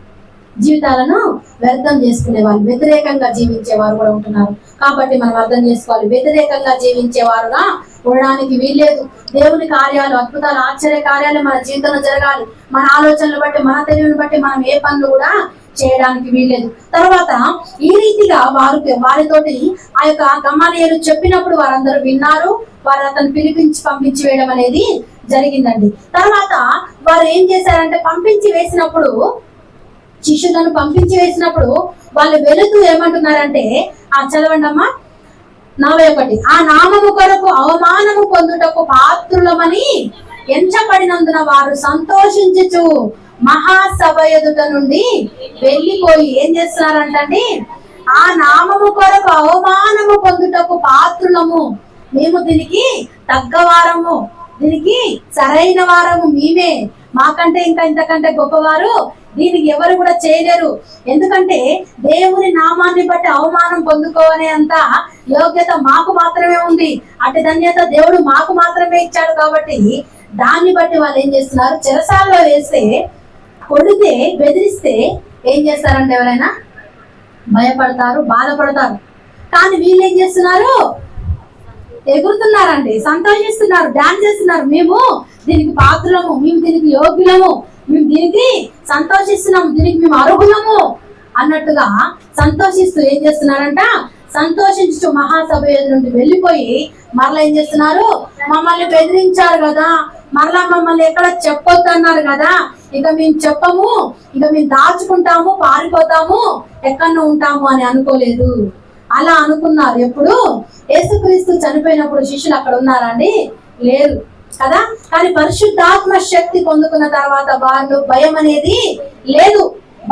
Speaker 1: జీవితాలను వ్యర్థం చేసుకునే వాళ్ళు, వ్యతిరేకంగా జీవించేవారు కూడా ఉంటున్నారు. కాబట్టి మనం అర్థం చేసుకోవాలి, వ్యతిరేకంగా జీవించేవారుగా ఉండడానికి వీల్లేదు. దేవుని కార్యాలు, అద్భుతాలు, ఆశ్చర్య కార్యాలు మన జీవితంలో జరగాలి. మన ఆలోచనలు బట్టి, మన తెలివిని బట్టి మనం ఏ పనులు కూడా చేయడానికి వీల్లేదు. తర్వాత ఈ రీతిగా వారితోటి ఆ యొక్క గమలీయేలు చెప్పినప్పుడు వారందరూ విన్నారు. వారు అతను పిలిపించి పంపించి వేయడం అనేది జరిగిందండి. తర్వాత వారు ఏం చేశారంటే శిష్యులను పంపించి వేసినప్పుడు వాళ్ళు వెళుతూ ఏమంటున్నారంటే, చదవండి అమ్మా 41, ఆ నామము కొరకు అవమానము పొందుటకు పాత్రులమని ఎంచబడినందున వారు సంతోషించుచు మహాసభ ఎదుట నుండి వెళ్ళిపోయి ఏం చేస్తున్నారంటండి, ఆ నామము కొరకు అవమానము పొందుటకు పాత్రులము, మేము దీనికి తగ్గవారము, దీనికి సరైన వారము మేమే, మాకంటే ఇంకా ఇంతకంటే గొప్పవారు దీనికి ఎవరు కూడా చేయలేరు. ఎందుకంటే దేవుని నామాన్ని బట్టి అవమానం పొందుకోవనే అంత యోగ్యత మాకు మాత్రమే ఉంది, అటు ధన్యత దేవుడు మాకు మాత్రమే ఇచ్చాడు. కాబట్టి దాన్ని బట్టి వాళ్ళు ఏం చేస్తున్నారు, చెరసాల్లో వేస్తే, కొడితే, బెదిరిస్తే ఏం చేస్తారంటే ఎవరైనా భయపడతారు, బాధపడతారు. కానీ వీళ్ళు ఏం చేస్తున్నారు, ఎగురుతున్నారండి, సంతోషిస్తున్నారు, డాన్స్ చేస్తున్నారు. మేము దీనికి పాత్రలము, మేము దీనికి యోగ్యులము, మేము దీనికి సంతోషిస్తున్నాము, దీనికి మేము అర్హులము అన్నట్టుగా సంతోషిస్తూ ఏం చేస్తున్నారంట, సంతోషించు మహాసభ నుండి వెళ్ళిపోయి మరలా ఏం చేస్తున్నారు, మమ్మల్ని బెదిరించారు కదా, మరలా మమ్మల్ని ఎక్కడ చెప్పొద్దు అన్నారు కదా, ఇక మేము చెప్పము, ఇక మేము దాచుకుంటాము, పారిపోతాము, ఎక్కడో ఉంటాము అని అనుకోలేదు. అలా అనుకున్నారు. ఎప్పుడు యేసుక్రీస్తు చనిపోయినప్పుడు శిష్యులు అక్కడ ఉన్నారండి? లేరు కదా. కానీ పరిశుద్ధాత్మ శక్తి పొందుకున్న తర్వాత వాళ్ళు భయం అనేది లేదు,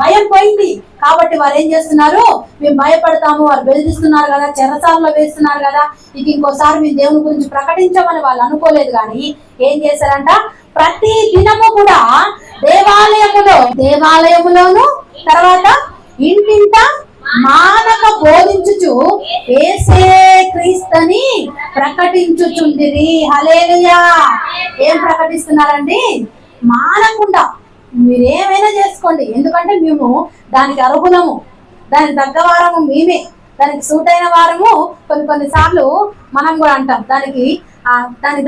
Speaker 1: భయం పోయింది. కాబట్టి వారు ఏం చేస్తున్నారు, మేము భయపడతాము, వారు బెదిరిస్తున్నారు కదా, చెరసాలలో వేస్తున్నారు కదా, ఇక ఇంకోసారి మీ దేవుని గురించి ప్రకటించమని వాళ్ళు అనుకోలేదు. కానీ ఏం చేశారంట, ప్రతి దినము కూడా దేవాలయములోను తర్వాత ఇంటింట మానక బోధించుచు యేసే క్రీస్తుని ప్రకటించుచుండిరి. హల్లెలూయా. ఏం ప్రకటిస్తున్నారండి? మానకుండా మీరేమైనా చేసుకోండి, ఎందుకంటే మేము దానికి అర్హులము, దానికి తగ్గ వారము మేమే, దానికి సూట్ అయిన వారము. కొన్నిసార్లు మనం కూడా అంటాం, దానికి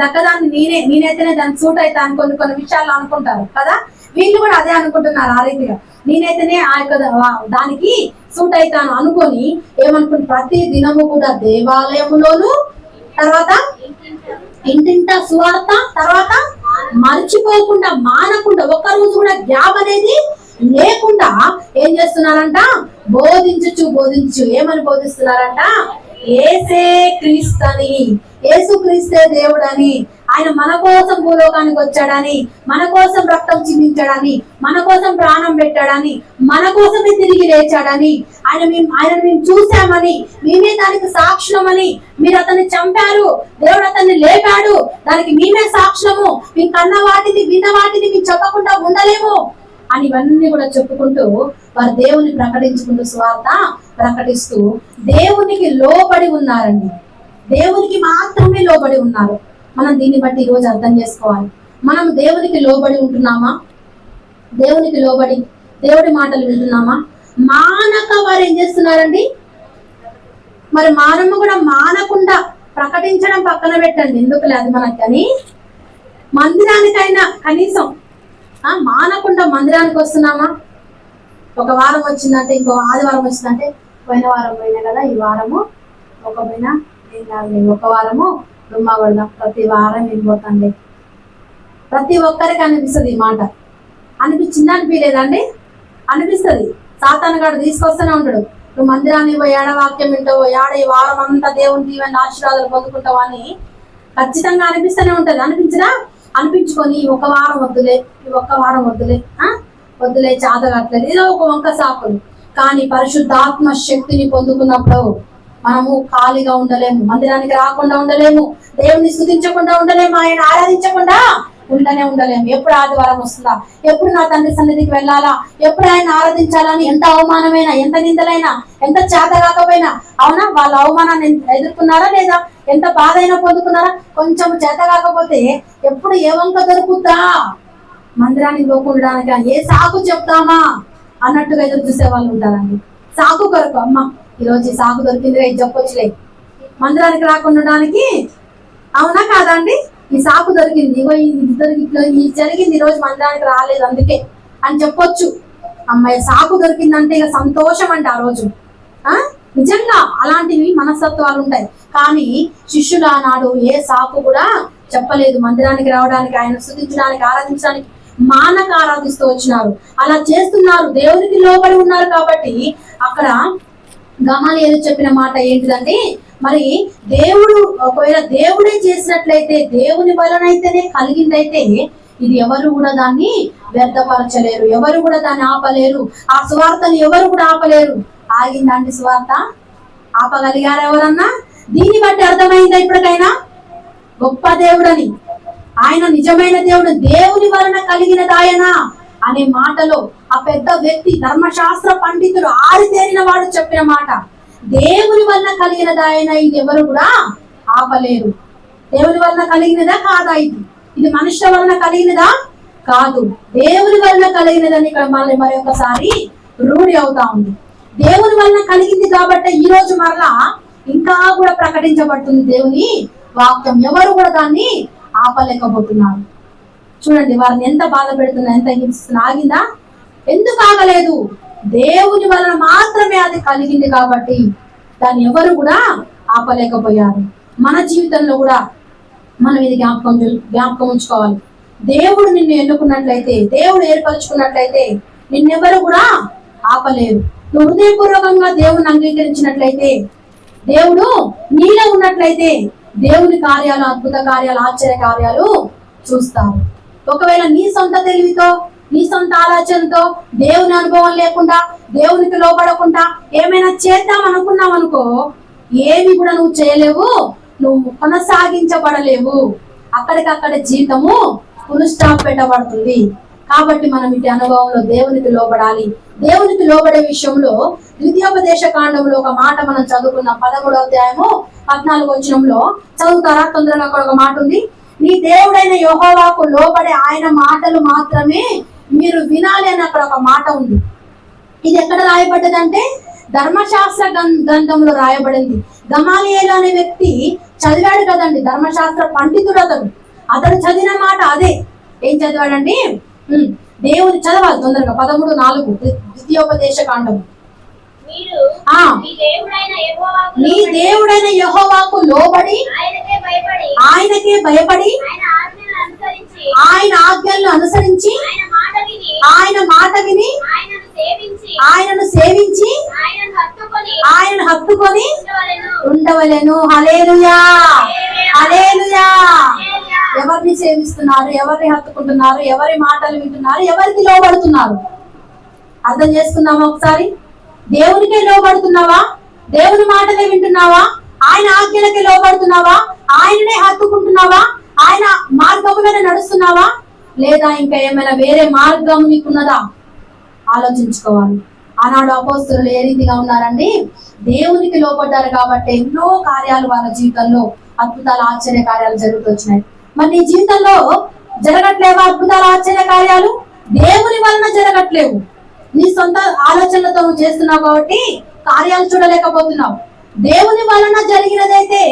Speaker 1: తగ్గదాన్ని నేనైతేనే దానికి సూట్ అవుతాను కొన్ని విషయాలు అనుకుంటారు కదా. వీళ్ళు కూడా అదే అనుకుంటున్నారు. ఆ రీతిగా నేనైతేనే ఆ యొక్క దానికి సూట్ అవుతాను అనుకొని ఏమనుకుంటు ప్రతి దినము కూడా దేవాలయములోను, తర్వాత ఇంటింట సువార్త, తర్వాత మర్చిపోకుండా మానకుండా ఒక్క రోజు కూడా గ్యాప్ అనేది లేకుండా ఏం చేస్తున్నారంట, బోధించు. ఏమని బోధిస్తున్నారంట? యేసే క్రీస్తని, యేసు క్రీస్తే దేవుడని, ఆయన మన కోసం భూలోకానికి వచ్చాడని, మన కోసం రక్తం చిందించాడని, మన కోసం ప్రాణం పెట్టాడని, మన కోసమే తిరిగి లేచాడని, ఆయనను మేము చూసామని, మేమే దానికి సాక్ష్యమని, మీరు అతన్ని చంపారు, దేవుడు అతన్ని లేపాడు, దానికి మేమే సాక్ష్యము, మీ కన్న వాటిని విన్న వాటిని మేము చెప్పకుండా ఉండలేము అని ఇవన్నీ కూడా చెప్పుకుంటూ వారు దేవుని ప్రకటించుకుంటూ సువార్త ప్రకటిస్తూ దేవునికి లోబడి ఉన్నారండి. దేవునికి మాత్రమే లోబడి ఉన్నారు. మనం దీన్ని బట్టి ఈరోజు అర్థం చేసుకోవాలి. మనం దేవునికి లోబడి ఉంటున్నామా? దేవునికి లోబడి దేవుడి మాటలు వింటున్నామా? మానక వారు ఏం చేస్తున్నారండి? మరి మనము కూడా మానకుండా ప్రకటించడం పక్కన పెట్టండి, ఎందుకు లేదు మనకు. కానీ మందిరానికైనా కనీసం మానకుండా మందిరానికి వస్తున్నామా? ఒక వారం వచ్చిందంటే, ఇంకో ఆదివారం వచ్చిందంటే, పోయిన వారం పోయినా కదా, ఈ వారము ఒక పోయినా ఏం కాదు, ఒక వారము రుమ్మా కొడదాం, ప్రతి వారం వెళ్ళిపోతాండి. ప్రతి ఒక్కరికి అనిపిస్తుంది ఈ మాట. అనిపించిందా? అనిపించలేదండి? అనిపిస్తుంది. సాతాను గాడు తీసుకొస్తూనే ఉంటాడు, నువ్వు మందిరానికి పోయి ఏడవాక్యం వింటావు, ఈ వారం అంతా దేవుని దీవెన ఆశీర్వాదాలు పొందుకుంటావు అని ఖచ్చితంగా అనిపిస్తూనే ఉంటది. అనిపించరా? అనిపించుకొని ఈ ఒక్క వారం వద్దులే, వద్దులే చాత కట్టలేదు, ఏదో ఒక వంక సాకులు. కానీ పరిశుద్ధాత్మ శక్తిని పొందుకున్నప్పుడు మనము ఖాళీగా ఉండలేము, మందిరానికి రాకుండా ఉండలేము, దేవుని స్తుతించకుండా ఉండలేము, ఆయన ఆరాధించకుండా ఉండలేము. ఎప్పుడు ఆదివారం వస్తుందా, ఎప్పుడు నా తండ్రి సన్నిధికి వెళ్ళాలా, ఎప్పుడు ఆయన ఆరాధించాలని ఎంత అవమానమైనా, ఎంత నిందలైనా, ఎంత చేత కాకపోయినా, అవునా, వాళ్ళ అవమానాన్ని ఎదుర్కొన్నారా లేదా, ఎంత బాధ అయినా పొందుకున్నారా? కొంచెం చేత కాకపోతే ఎప్పుడు ఏ వంక దొరుకుద్దా మందిరానికి పోకుండడానికి, ఏ సాకు చెప్తామా అన్నట్టుగా ఎదురు చూసే వాళ్ళు ఉంటారండి. సాకు కొరకు, అమ్మ ఈరోజు ఈ సాకు దొరికిందిగా, ఇది చెప్పొచ్చులే మందిరానికి రాకుండడానికి, అవునా కాదండి? ఈ సాకు దొరికింది, ఇది జరిగింది, ఈరోజు మందిరానికి రాలేదు అందుకే అని చెప్పొచ్చు. అమ్మాయి సాకు దొరికిందంటే ఇక సంతోషం అండి ఆ రోజు. నిజంగా అలాంటివి మనస్తత్వాలు ఉంటాయి. కానీ శిష్యులు ఆనాడు ఏ సాకు కూడా చెప్పలేదు. మందిరానికి రావడానికి, ఆయన స్తుతించడానికి, ఆరాధించడానికి మానక ఆరాధిస్తూ వచ్చినారు. అలా చేస్తున్నారు, దేవునికి లోబడి ఉన్నారు. కాబట్టి అక్కడ గమలీయేలు చెప్పిన మాట ఏంటిదంటే, మరి దేవుడు ఒకవేళ దేవుడే చేసినట్లయితే, దేవుని వలనైతేనే కలిగిందైతే, ఇది ఎవరు కూడా దాన్ని వ్యర్థపరచలేరు, ఎవరు కూడా దాన్ని ఆపలేరు. ఆ సువార్తను ఎవరు కూడా ఆపలేరు. ఆగిందండి సువార్త? ఆపగలిగారు ఎవరన్నా? దీన్ని బట్టి అర్థమైందా ఇప్పటికైనా గొప్ప దేవుడని, ఆయన నిజమైన దేవుడు, దేవుని వలన కలిగినదాయన అనే మాటలో ఆ పెద్ద వ్యక్తి, ధర్మశాస్త్ర పండితుడు, ఆరితేరిన వాడు చెప్పిన మాట, దేవుని వలన కలిగినదాయన, ఇది ఎవరు కూడా ఆపలేరు. దేవుని వలన కలిగినదా కాదా? ఇది మనుష్య వలన కలిగినదా కాదు, దేవుని వలన కలిగినదని ఇక్కడ మరి ఒకసారి రూఢి అవుతా ఉంది. దేవుని వలన కలిగింది కాబట్టి ఈ రోజు మరలా ఇంకా కూడా ప్రకటించబడుతుంది దేవుని వాక్యం. ఎవరు కూడా దాన్ని ఆపలేకపోతున్నారు. చూడండి వారిని ఎంత బాధ పెడుతున్నా, ఎంత హింసిస్తున్నా. ఆగిందా? ఎందుకు ఆగలేదు? దేవుని వలన మాత్రమే అది కలిగింది కాబట్టి దాన్ని ఎవరు కూడా ఆపలేకపోయారు. మన జీవితంలో కూడా మనం ఇది జ్ఞాపకం ఉంచుకోవాలి. దేవుడు నిన్ను ఎన్నుకున్నట్లయితే, దేవుడు ఏర్పరచుకున్నట్లయితే నిన్నెవరు కూడా ఆపలేరు. నువ్వు హృదయపూర్వకంగా దేవుని అంగీకరించినట్లయితే, దేవుడు నీలో ఉన్నట్లయితే దేవుని కార్యాలు, అద్భుత కార్యాలు, ఆశ్చర్య కార్యాలు చూస్తావు. ఒకవేళ నీ సొంత తెలివితో, నీ సొంత ఆలోచనతో, దేవుని అనుభవం లేకుండా, దేవునికి లోబడకుండా ఏమైనా చేద్దాం అనుకున్నావు అనుకో, ఏమి కూడా నువ్వు చేయలేవు, నువ్వు కొనసాగించబడలేవు. అక్కడికక్కడ జీవితము ఫుల్ స్టాప్ పెట్టబడుతుంది. కాబట్టి మనం ఇటు అనుభవంలో దేవునికి లోబడాలి. దేవునికి లోబడే విషయంలో ద్వితీయోపదేశ కాండంలో ఒక మాట మనం చదువుకున్నాం. 13వ అధ్యాయము 14వ వచనంలో చదువుతారా? తొందరగా అక్కడ ఒక మాట ఉంది. నీ దేవుడైన యెహోవాకు లోబడే ఆయన మాటలు మాత్రమే మీరు వినాలి అని అక్కడ ఒక మాట ఉంది. ఇది ఎక్కడ రాయబడ్డదంటే ధర్మశాస్త్ర గ్రంథంలో రాయబడింది. గమాలియేలు అనే వ్యక్తి చదివాడు కదండి, ధర్మశాస్త్ర పండితుడు అతడు చదివిన మాట అదే. ఏం చదివాడండి? దేవుని చదవాలి తొందరగా. 13:4 ద్వితీయోపదేశ కాండం. నీ దేవుడైన యెహోవాకు లోబడి ఆయనకే భయపడి ఆయన ఆజ్ఞలను అనుసరించి ఆయన మాట విని ఆయనను సేవించి ఆయనను హత్తుకొని ఉండవలెను. హల్లెలూయా, హల్లెలూయా. ఎవరిని సేవిస్తున్నారు? ఎవరిని హత్తుకుంటున్నారు? ఎవరి మాటలు వింటున్నారు? ఎవరికి లోబడుతున్నారు? అర్థం చేసుకుందామా ఒకసారి? దేవునికే లోబడుతున్నావా? దేవుని మాటలే వింటున్నావా? ఆయన ఆజ్ఞలకే లోబడుతున్నావా? ఆయననే హత్తుకుంటున్నావా? ఆయన మార్గంలోనే నడుస్తున్నావా? లేదా ఇంకా ఏమైనా వేరే మార్గం నీకున్నదా? ఆలోచించుకోవాలి. ఆనాడు అపోస్తలులు ఏ రీతిగా ఉన్నారండి? దేవునికి లోబడ్డారు కాబట్టి ఎన్నో కార్యాలు వాళ్ళ జీవితంలో, అద్భుతాలు, ఆశ్చర్య కార్యాలు జరుగుతున్నాయి. మరి నీ జీవితంలో జరగట్లేవా అద్భుతాలు, ఆశ్చర్య కార్యాలు? దేవుని వలన జరగట్లేవు. నీ సొంత ఆలోచనలతో నువ్వు చేస్తున్నావు కాబట్టి కార్యాలు చూడలేకపోతున్నావు. దేవుని వలన జరిగినదైతే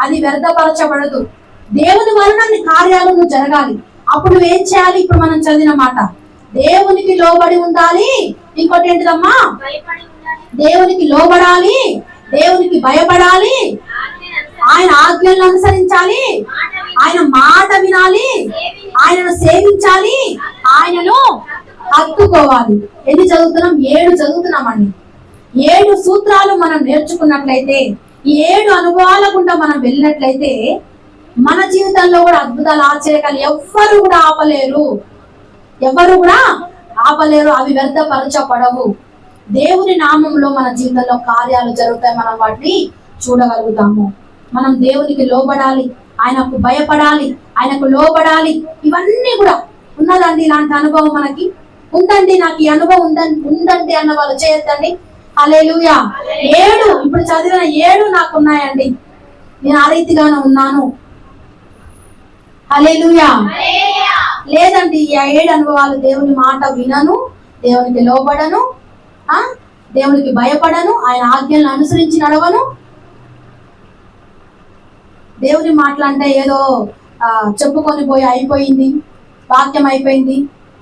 Speaker 1: అది వ్యర్థపరచబడదు. దేవుని వలన నీ కార్యాలు నువ్వు జరగాలి. అప్పుడు నువ్వేం చేయాలి? ఇప్పుడు మనం చదివిన మాట, దేవునికి లోబడి ఉండాలి. ఇంకోటి ఏంటిదమ్మా? దేవునికి లోబడాలి, దేవునికి భయపడాలి, ఆయన ఆజ్ఞలను అనుసరించాలి, ఆయన మాట వినాలి, ఆయనను సేవించాలి, ఆయనను హత్తుకోవాలి. ఎన్ని చదువుతున్నాం? 7 చదువుతున్నామండి. 7 సూత్రాలు మనం నేర్చుకున్నట్లయితే, ఈ 7 అనుభవాల గుండా మనం వెళ్ళినట్లయితే మన జీవితంలో కూడా అద్భుతాలు, ఆశ్చర్యాలు ఎవ్వరు కూడా ఆపలేరు. ఎవరు కూడా ఆపలేరు. అవి వ్యర్థపరచబడవు. దేవుని నామంలో మన జీవితంలో కార్యాలు జరుగుతాయి. మనం వాటిని చూడగలుగుతాము. మనం దేవునికి లోబడాలి, ఆయనకు భయపడాలి, ఆయనకు లోబడాలి. ఇవన్నీ కూడా ఉన్నదండి. ఇలాంటి అనుభవం మనకి ఉందండి. నాకు ఈ అనుభవం ఉందండి అన్న వాళ్ళు చేయొద్దండి. హల్లెలూయా. 7 ఇప్పుడు చదివిన 7 నాకు ఉన్నాయండి. నేను ఆ రీతిగానే ఉన్నాను. హల్లెలూయా. లేదండి ఈ 7 అనుభవాలు, దేవుని మాట వినను, దేవునికి లోబడను, దేవునికి భయపడను, ఆయన ఆజ్ఞలను అనుసరించి నడవను. దేవుని మాటలు అంటే ఏదో చెప్పుకొని పోయి అయిపోయింది, వాక్యం అయిపోయింది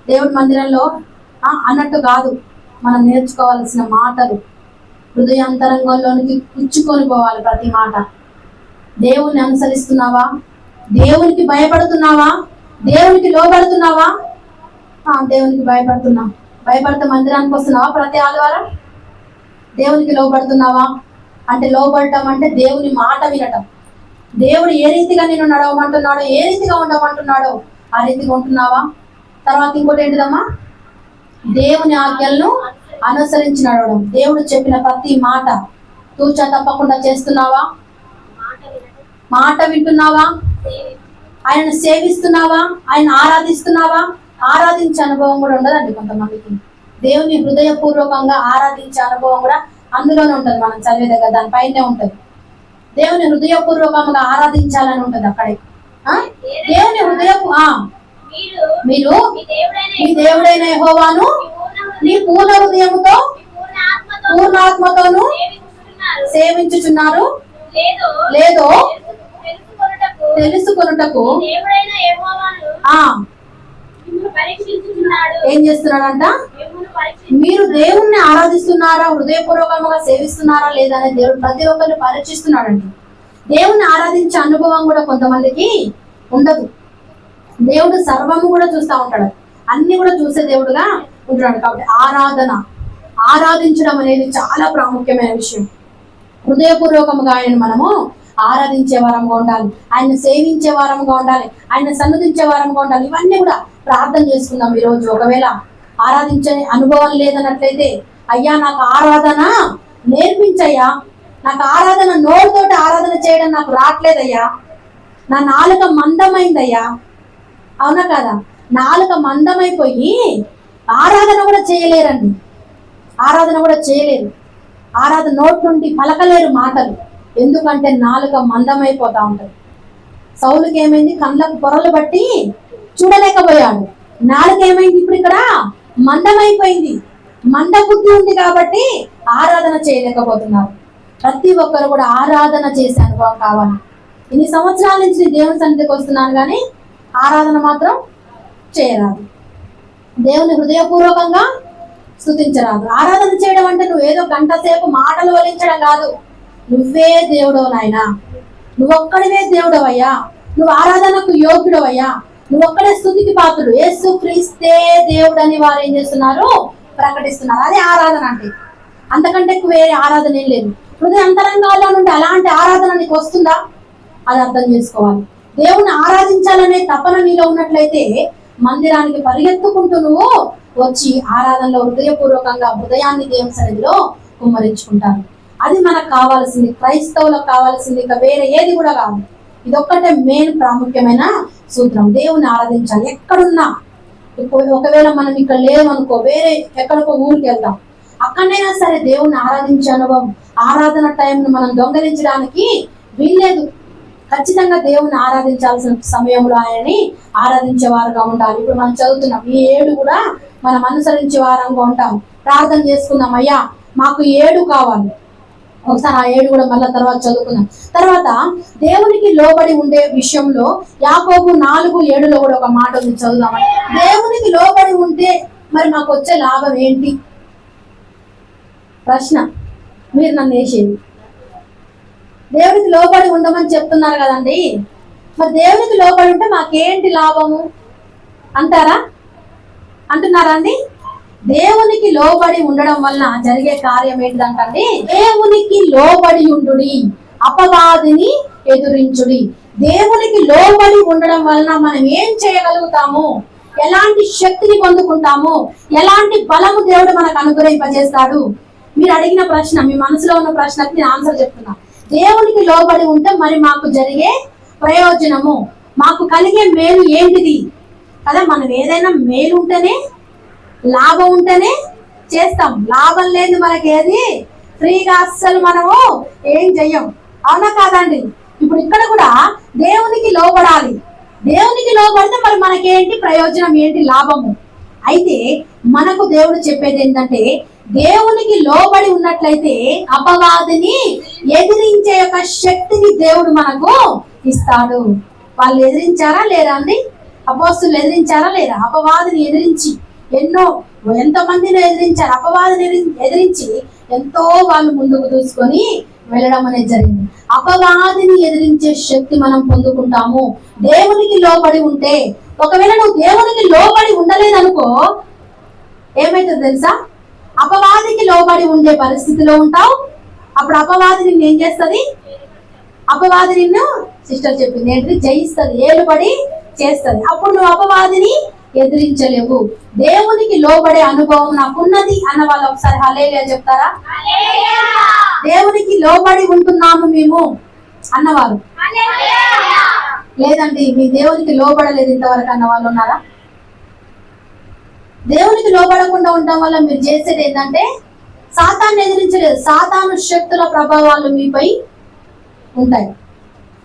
Speaker 1: దేవుని మందిరంలో అన్నట్టు కాదు. మనం నేర్చుకోవాల్సిన మాటలు హృదయాంతరంగంలోనికి పుచ్చుకొని పోవాలి. ప్రతి మాట దేవుని అనుసరిస్తున్నావా? దేవునికి భయపడుతున్నావా? దేవునికి లోబడుతున్నావా? దేవునికి భయపడుతున్నా. భయపడితే మందిరానికి వస్తున్నావా? ప్రతి ఆదివారం దేవునికి లోబడుతున్నావా? అంటే లోబడటం అంటే దేవుని మాట వినటం. దేవుడు ఏ రీతిగా నేను నడవమంటున్నాడో, ఏ రీతిగా ఉండమంటున్నాడో ఆ రీతిగా ఉంటున్నావా? తర్వాత ఇంకోటి ఏంటిదమ్మా? దేవుని ఆజ్ఞలను అనుసరించి నడవడం. దేవుడు చెప్పిన ప్రతి మాట తూచా తప్పకుండా చేస్తున్నావా? మాట వింటున్నావా? ఆయనను సేవిస్తున్నావా? ఆయన ఆరాధిస్తున్నావా? ఆరాధించే అనుభవం కూడా ఉండదండి కొంతమందికి. దేవుని హృదయపూర్వకంగా ఆరాధించే అనుభవం కూడా అందులోనే ఉంటుంది. మనం చదివే దగ్గర దానిపైనే ఉంటుంది. దేవుని హృదయపూర్వకంగా ఆరాధించాలని ఉంటుంది అక్కడే. దేవుని మీరు మీ దేవుడైన యెహోవాను నీ పూర్ణ హృదయముతో, పూర్ణాత్మతోను సేవించుచున్నారు లేదో తెలుసుకొనుటకు
Speaker 2: దేవుడైన యెహోవాను మిమ్మును పరీక్షించుచున్నాడు.
Speaker 1: ఏం చేస్తున్నాడంట?
Speaker 2: మిమ్మును పరీక్షించు.
Speaker 1: మీరు దేవుణ్ణి ఆరాధిస్తున్నారా, హృదయపూర్వకంగా సేవిస్తున్నారా లేదా అని దేవుడు ప్రతి ఒక్కరిని పరీక్షిస్తున్నాడండి. దేవుణ్ణి ఆరాధించే అనుభవం కూడా కొంతమందికి ఉండదు. దేవుడు సర్వము కూడా చూస్తూ ఉంటాడు, అన్ని కూడా చూసే దేవుడుగా ఉంటున్నాడు. కాబట్టి ఆరాధించడం అనేది చాలా ప్రాముఖ్యమైన విషయం. హృదయపూర్వకముగా ఆయనను మనము ఆరాధించే వారంగా ఉండాలి, ఆయన సేవించే వారంగా ఉండాలి, ఆయన సన్నిధించే వారంగా ఉండాలి. ఇవన్నీ కూడా ప్రార్థన చేసుకుందాం ఈరోజు. ఒకవేళ ఆరాధించే అనుభవం లేదన్నట్లయితే, అయ్యా నాకు ఆరాధన నేర్పించయ్యా, నాకు ఆరాధన నోరుతోటి ఆరాధన చేయడం నాకు రావట్లేదయ్యా, నా నాలుక మందమైందయ్యా. అవునా కదా? నాలుక మందమైపోయి ఆరాధన కూడా చేయలేరండి, ఆరాధన కూడా చేయలేరు. ఆరాధన నోటి నుండి పలకలేరు మాటలు, ఎందుకంటే నాలుక మందమైపోతా ఉంటుంది. సౌలుకి ఏమైంది? కళ్ళకు పొరలు బట్టి చూడలేకపోయాడు. నాలుక ఏమైంది? ఇప్పుడు ఇక్కడ మందమైపోయింది. మంద బుద్ధి ఉంది కాబట్టి ఆరాధన చేయలేకపోతున్నారు. ప్రతి ఒక్కరు కూడా ఆరాధన చేసే అనుభవం కావాలి. ఇన్ని సంవత్సరాల నుంచి దేవుని సన్నిధికి వస్తున్నాను కానీ ఆరాధన మాత్రం చేయరాదు, దేవుని హృదయపూర్వకంగా స్తుతించరాదు. ఆరాధన చేయడం అంటే నువ్వు ఏదో గంట సేపు మాటలు వలించడం కాదు. నువ్వే దేవుడవు నాయనా, నువ్వొక్కడివే దేవుడవయ్యా, నువ్వు ఆరాధనకు యోగ్యుడవయ్యా, నువ్వొక్కడే స్తుతికి పాత్రుడు, యేసు క్రీస్తే దేవుడు అని వారు ఏం చేస్తున్నారు? ప్రకటిస్తున్నారు. అదే ఆరాధన అంటే. అంతకంటే వేరే ఆరాధన ఏం లేదు. హృదయ అంతరంగాల్లో నుండి అలాంటి ఆరాధన నీకు వస్తుందా? అది అర్థం చేసుకోవాలి. దేవుని ఆరాధించాలనే తపన నీలో ఉన్నట్లయితే మందిరానికి పరిగెత్తుకుంటూ నువ్వు వచ్చి ఆరాధనలో హృదయపూర్వకంగా హృదయాన్ని దేవుని సన్నిధిలో కుమ్మరించుకుంటారు. అది మనకు కావాల్సింది, క్రైస్తవులకు కావాల్సింది. ఇక వేరే ఏది కూడా కాదు. ఇదొక్కటే మెయిన్ ప్రాముఖ్యమైన సూత్రం. దేవుని ఆరాధించాలి ఎక్కడున్నా. ఒకవేళ మనం ఇక్కడ లేవనుకో, వేరే ఎక్కడికో ఊరికి వెళ్తాం, అక్కడైనా సరే దేవుని ఆరాధించే అనుభవం, ఆరాధన టైంను మనం దొంగలించడానికి వీల్లేదు. ఖచ్చితంగా దేవుని ఆరాధించాల్సిన సమయంలో ఆయనని ఆరాధించే వారుగా ఉండాలి. ఇప్పుడు మనం చదువుతున్నాం, ఈ 7 కూడా మనం అనుసరించే వారంగా ఉంటాం. ప్రార్థన చేసుకుందాం, అయ్యా మాకు 7 కావాలి. ఒకసారి ఆ 7 కూడా మళ్ళీ తర్వాత చదువుకుందాం. తర్వాత దేవునికి లోబడి ఉండే విషయంలో యాకోబు 4:7 కూడా ఒక మాట ఉంది, చదువుదామని. దేవునికి లోబడి ఉంటే మరి మాకు వచ్చే లాభం ఏంటి? ప్రశ్న మీరు నన్ను వేసేది. దేవునికి లోబడి ఉండమని చెప్తున్నారు కదండి, మరి దేవునికి లోబడి ఉంటే మాకేంటి లాభము అంటారా? అంటున్నారా అండి? దేవునికి లోబడి ఉండడం వలన జరిగే కార్యం ఏంటిదంటండి? దేవునికి లోబడి ఉండుడి, అపవాదిని ఎదురించుడి. దేవునికి లోబడి ఉండడం వలన మనం ఏం చేయగలుగుతాము, ఎలాంటి శక్తిని పొందుకుంటాము, ఎలాంటి బలము దేవుడు మనకు అనుగ్రహింపజేస్తాడు? మీరు అడిగిన ప్రశ్న, మీ మనసులో ఉన్న ప్రశ్నకి నేను ఆన్సర్ చెప్తున్నా. దేవునికి లోబడి ఉంటే మరి మాకు జరిగే ప్రయోజనము, మాకు కలిగే మేలు ఏంటిది కదా? మనం ఏదైనా మేలు ఉంటేనే, లాభం ఉంటేనే చేస్తాం. లాభం లేదు మనకేది ఫ్రీగా అస్సలు మనము ఏం చెయ్యం. అవునా కాదండి? ఇప్పుడు ఇక్కడ కూడా దేవునికి లోబడాలి. దేవునికి లోబడితే మరి మనకేంటి ప్రయోజనం, ఏంటి లాభము? అయితే మనకు దేవుడు చెప్పేది ఏంటంటే, దేవునికి లోబడి ఉన్నట్లయితే అపవాదిని ఎదిరించే యొక్క శక్తిని దేవుడు మనకు ఇస్తాడు. వాళ్ళు ఎదిరించారా లేరా అండి? అపోస్తులు ఎదిరించారా లేరా? అపవాదిని ఎదిరించి ఎంతమందిని ఎదిరించారు. అపవాదిని ఎదిరించి ఎంతో వాళ్ళు ముందుకు దూసుకొని వెళ్ళడం అనేది జరిగింది. అపవాదిని ఎదిరించే శక్తి మనం పొందుకుంటాము దేవునికి లోబడి ఉంటే. ఒకవేళ నువ్వు దేవునికి లోబడి ఉండలేదనుకో, ఏమైతుంది తెలుసా? అపవాదికి లోబడి ఉండే పరిస్థితిలో ఉంటావు. అప్పుడు అపవాది నిన్ను ఏం చేస్తుంది? అపవాది నిన్ను, సిస్టర్ చెప్పింది ఏంటి, జయిస్తుంది, ఏలుబడి చేస్తుంది. అప్పుడు నువ్వు అపవాదిని ఎదిరించలేవు. దేవునికి లోబడే అనుభవం నాకున్నది అన్న వాళ్ళు ఒకసారి హల్లెలూయా చెప్తారా? దేవునికి లోబడి ఉంటున్నాము మేము అన్నవారు. లేదండి మీ దేవునికి లోబడలేదు ఇంతవరకు అన్న వాళ్ళు ఉన్నారా? దేవునికి లోబడకుండా ఉండడం వల్ల మీరు చేసేది ఏంటంటే సాతాన్ని ఎదిరించలేదు. సాతాను శక్తుల ప్రభావాలు మీపై ఉంటాయి.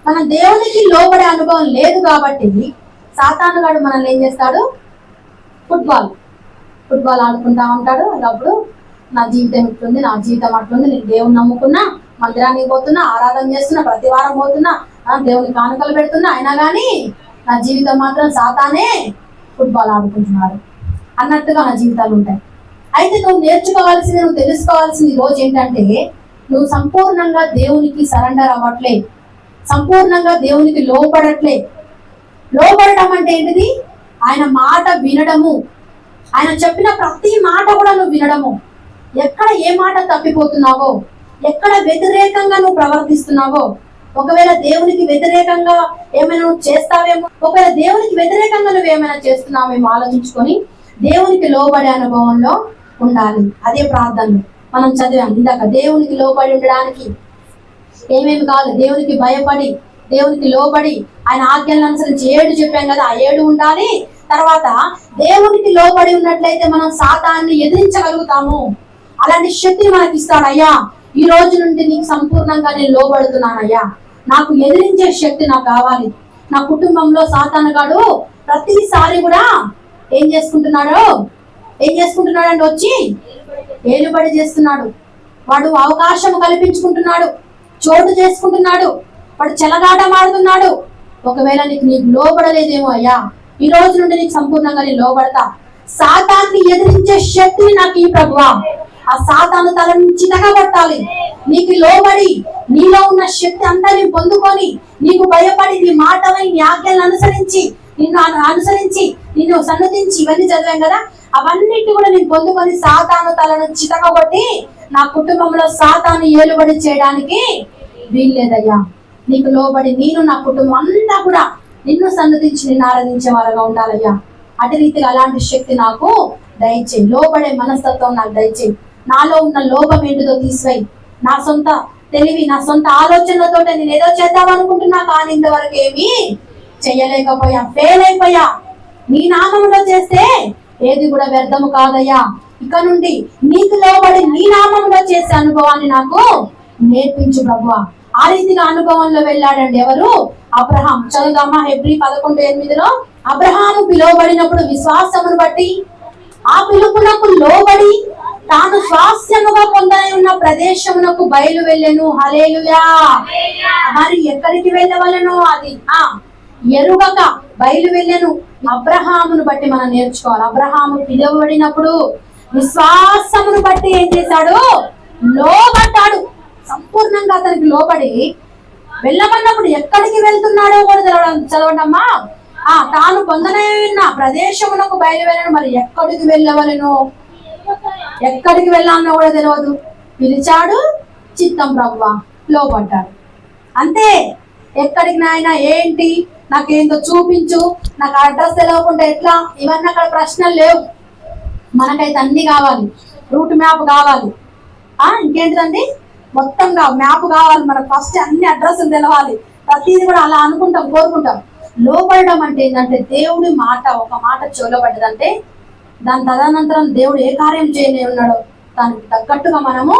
Speaker 1: మన దేవునికి లోబడే అనుభవం లేదు కాబట్టి సాతాను గాడు మనల్ని ఏం చేస్తాడు? ఫుట్బాల్ ఆడుకుంటా ఉంటాడు. అప్పుడు నా జీవితం ఇట్లుంది, నా జీవితం అట్లుంది, నేను దేవుని నమ్ముకున్నా, మందిరానికి పోతున్నా, ఆరాధన చేస్తున్నా, ప్రతి వారం పోతున్నా, దేవుని కానుకలు పెడుతున్నా, అయినా కానీ నా జీవితం మాత్రం సాతానే ఫుట్బాల్ ఆడుకుంటున్నాడు అన్నట్టుగా నా జీవితాలు ఉంటాయి. అయితే నువ్వు నేర్చుకోవాల్సింది, నువ్వు తెలుసుకోవాల్సింది ఈరోజు ఏంటంటే, నువ్వు సంపూర్ణంగా దేవునికి సరెండర్ అవ్వట్లే, సంపూర్ణంగా దేవునికి లోపడట్లే. లోపడటం అంటే ఏంటిది? ఆయన మాట వినడము, ఆయన చెప్పిన ప్రతి మాట కూడా నువ్వు వినడము. ఎక్కడ ఏ మాట తప్పిపోతున్నావో, ఎక్కడ వ్యతిరేకంగా నువ్వు ప్రవర్తిస్తున్నావో, ఒకవేళ దేవునికి వ్యతిరేకంగా ఏమైనా నువ్వు చేస్తావేమో, ఒకవేళ దేవునికి వ్యతిరేకంగా నువ్వు ఏమైనా చేస్తున్నావేమో ఆలోచించుకొని దేవునికి లోబడే అనుభవంలో ఉండాలి. అదే ప్రార్థనలు మనం చదివాం ఇందాక. దేవునికి లోబడి ఉండడానికి ఏమేమి కావాలి? దేవునికి భయపడి, దేవునికి లోబడి, ఆయన ఆజ్ఞలను అనుసరించి 7 చెప్పాం కదా, ఆ 7 ఉండాలి. తర్వాత దేవునికి లోబడి ఉన్నట్లయితే మనం సాతాన్ని ఎదిరించగలుగుతాము. అలాంటి శక్తిని మనకి ఇస్తాడు. అయ్యా, ఈ రోజు నుండి నీకు సంపూర్ణంగా నేను లోబడుతున్నానయ్యా, నాకు ఎదిరించే శక్తి నాకు కావాలి. నా కుటుంబంలో సాతానుగాడు ప్రతిసారి కూడా ఏం చేసుకుంటున్నాడు అంటే వచ్చి ఏలుబడి చేస్తున్నాడు. వాడు అవకాశం కల్పించుకుంటున్నాడు, చోటు చేసుకుంటున్నాడు, వాడు చెలగాటం ఆడుతున్నాడు. ఒకవేళ నీకు లోబడలేదేమో, అయ్యా ఈ రోజు నుండి నీకు సంపూర్ణంగా నేను లోబడతా, సాతాన్ని ఎదిరించే శక్తిని నాకు ఈ ప్రభువా, ఆ సాతాను తలని చితకగొట్టాలి. నీకు లోబడి నీలో ఉన్న శక్తి అంతా నేను పొందుకొని, నీకు భయపడి, నీ మాటలని, నీ ఆజ్ఞలను అనుసరించి, నిన్ను సన్నతించి, ఇవన్నీ చదివాం కదా, అవన్నిటి కూడా నేను పొందుకొని సాతాను తలను చితకగొట్టి నా కుటుంబంలో సాతాను ఏలుబడి చేయడానికి వీల్లేదయ్యా. నీకు లోబడి నేను, నా కుటుంబం అంతా కూడా నిన్ను సన్నతించి నిన్ను ఆరాధించే వారుగా ఉండాలయ్యా. అటు రీతిగా అలాంటి శక్తి నాకు దయచేయి. లోబడే మనస్తత్వం నాకు దయచేయి. నాలో ఉన్న లోపం ఏంటిదో తీసివేయి. నా సొంత తెలివి, నా సొంత ఆలోచనలతో నేను ఏదో చేద్దాం అనుకుంటున్నా, కానీ ఇంతవరకు ఏమీ చెయ్యలేకపోయా, ఫెయిల్ అయిపోయా. నీ నామంలో చేస్తే ఏది కూడా వ్యర్థము కాదయ్యా. ఇక నుండి నీకు లోబడి నీ నామంలో చేసే అనుభవాన్ని నాకు నేర్పించు ప్రభువా. ఆ రీతిగా అనుభవంలో వెళ్ళాడండి ఎవరు? అబ్రహాం. చదువుదామా హెబ్రీ 11:8. అబ్రహాము పిలువబడినప్పుడు విశ్వాసమును బట్టి ఆ పిలుపునకు లోబడి తాను స్వాస్థ్యముగా పొందని ఉన్న ప్రదేశమునకు బయలు వెళ్ళెను. హల్లెలూయా. మరి ఎక్కడికి వెళ్ళవలెను అది ఎరుగక బయలు వెళ్ళెను. అబ్రహామును బట్టి మనం నేర్చుకోవాలి. అబ్రహాము పిలువబడినప్పుడు విశ్వాసమును బట్టి ఏం చేశాడు? లోబడ్డాడు. సంపూర్ణంగా అతనికి లోబడి వెళ్ళమన్నప్పుడు ఎక్కడికి వెళ్తున్నాడో కూడా చదవడమ్మా. తాను పొందనైన ప్రదేశమునకు బయలువెళ్ళను. మరి ఎక్కడికి వెళ్ళవలను, ఎక్కడికి వెళ్ళాలన్నా కూడా తెలియదు. పిలిచాడు, చిత్తం ప్రభువా, లోబడ్డాడు. అంతే. ఎక్కడికి నాయన, ఏంటి, నాకేందో చూపించు, నాకు అడ్రస్ తెలియకుండా ఎట్లా, ఇవన్నీ అక్కడ ప్రశ్నలు లేవు. మనకైతే అన్ని కావాలి. రూట్ మ్యాప్ కావాలి. ఇంకేంటిదండి, మొత్తంగా మ్యాప్ కావాలి మనకు. ఫస్ట్ అన్ని అడ్రస్లు తెలవాలి. ప్రతిదీ కూడా అలా అనుకుంటాం, కోరుకుంటాం. లోబడడం అంటే ఏంటంటే, దేవుడి మాట, ఒక మాట చెవులబడ్డదంటే దాని తదనంతరం దేవుడు ఏ కార్యం చేయని ఉన్నాడో దానికి తగ్గట్టుగా మనము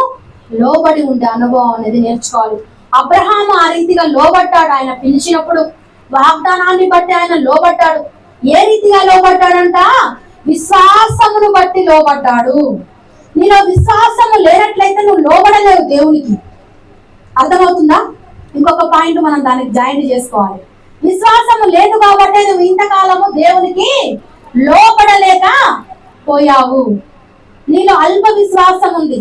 Speaker 1: లోబడి ఉండే అనుభవం అనేది నేర్చుకోవాలి. అబ్రహాము ఆ రీతిగా లోబడ్డాడు. ఆయన పిలిచినప్పుడు వాగ్దానాన్ని బట్టి ఆయన లోబడ్డాడు. ఏ రీతిగా లోబడ్డాడంట? విశ్వాసమును బట్టి లోబడ్డాడు. నీలో విశ్వాసము లేనట్లయితే నువ్వు లోబడలేవు దేవునికి. అర్థమవుతుందా? ఇంకొక పాయింట్ మనం దానికి జాయింట్ చేసుకోవాలి. విశ్వాసము లేదు కాబట్టి నువ్వు ఇంతకాలము దేవునికి లోబడలేక పోయావు. నీలో అల్ప విశ్వాసం ఉంది,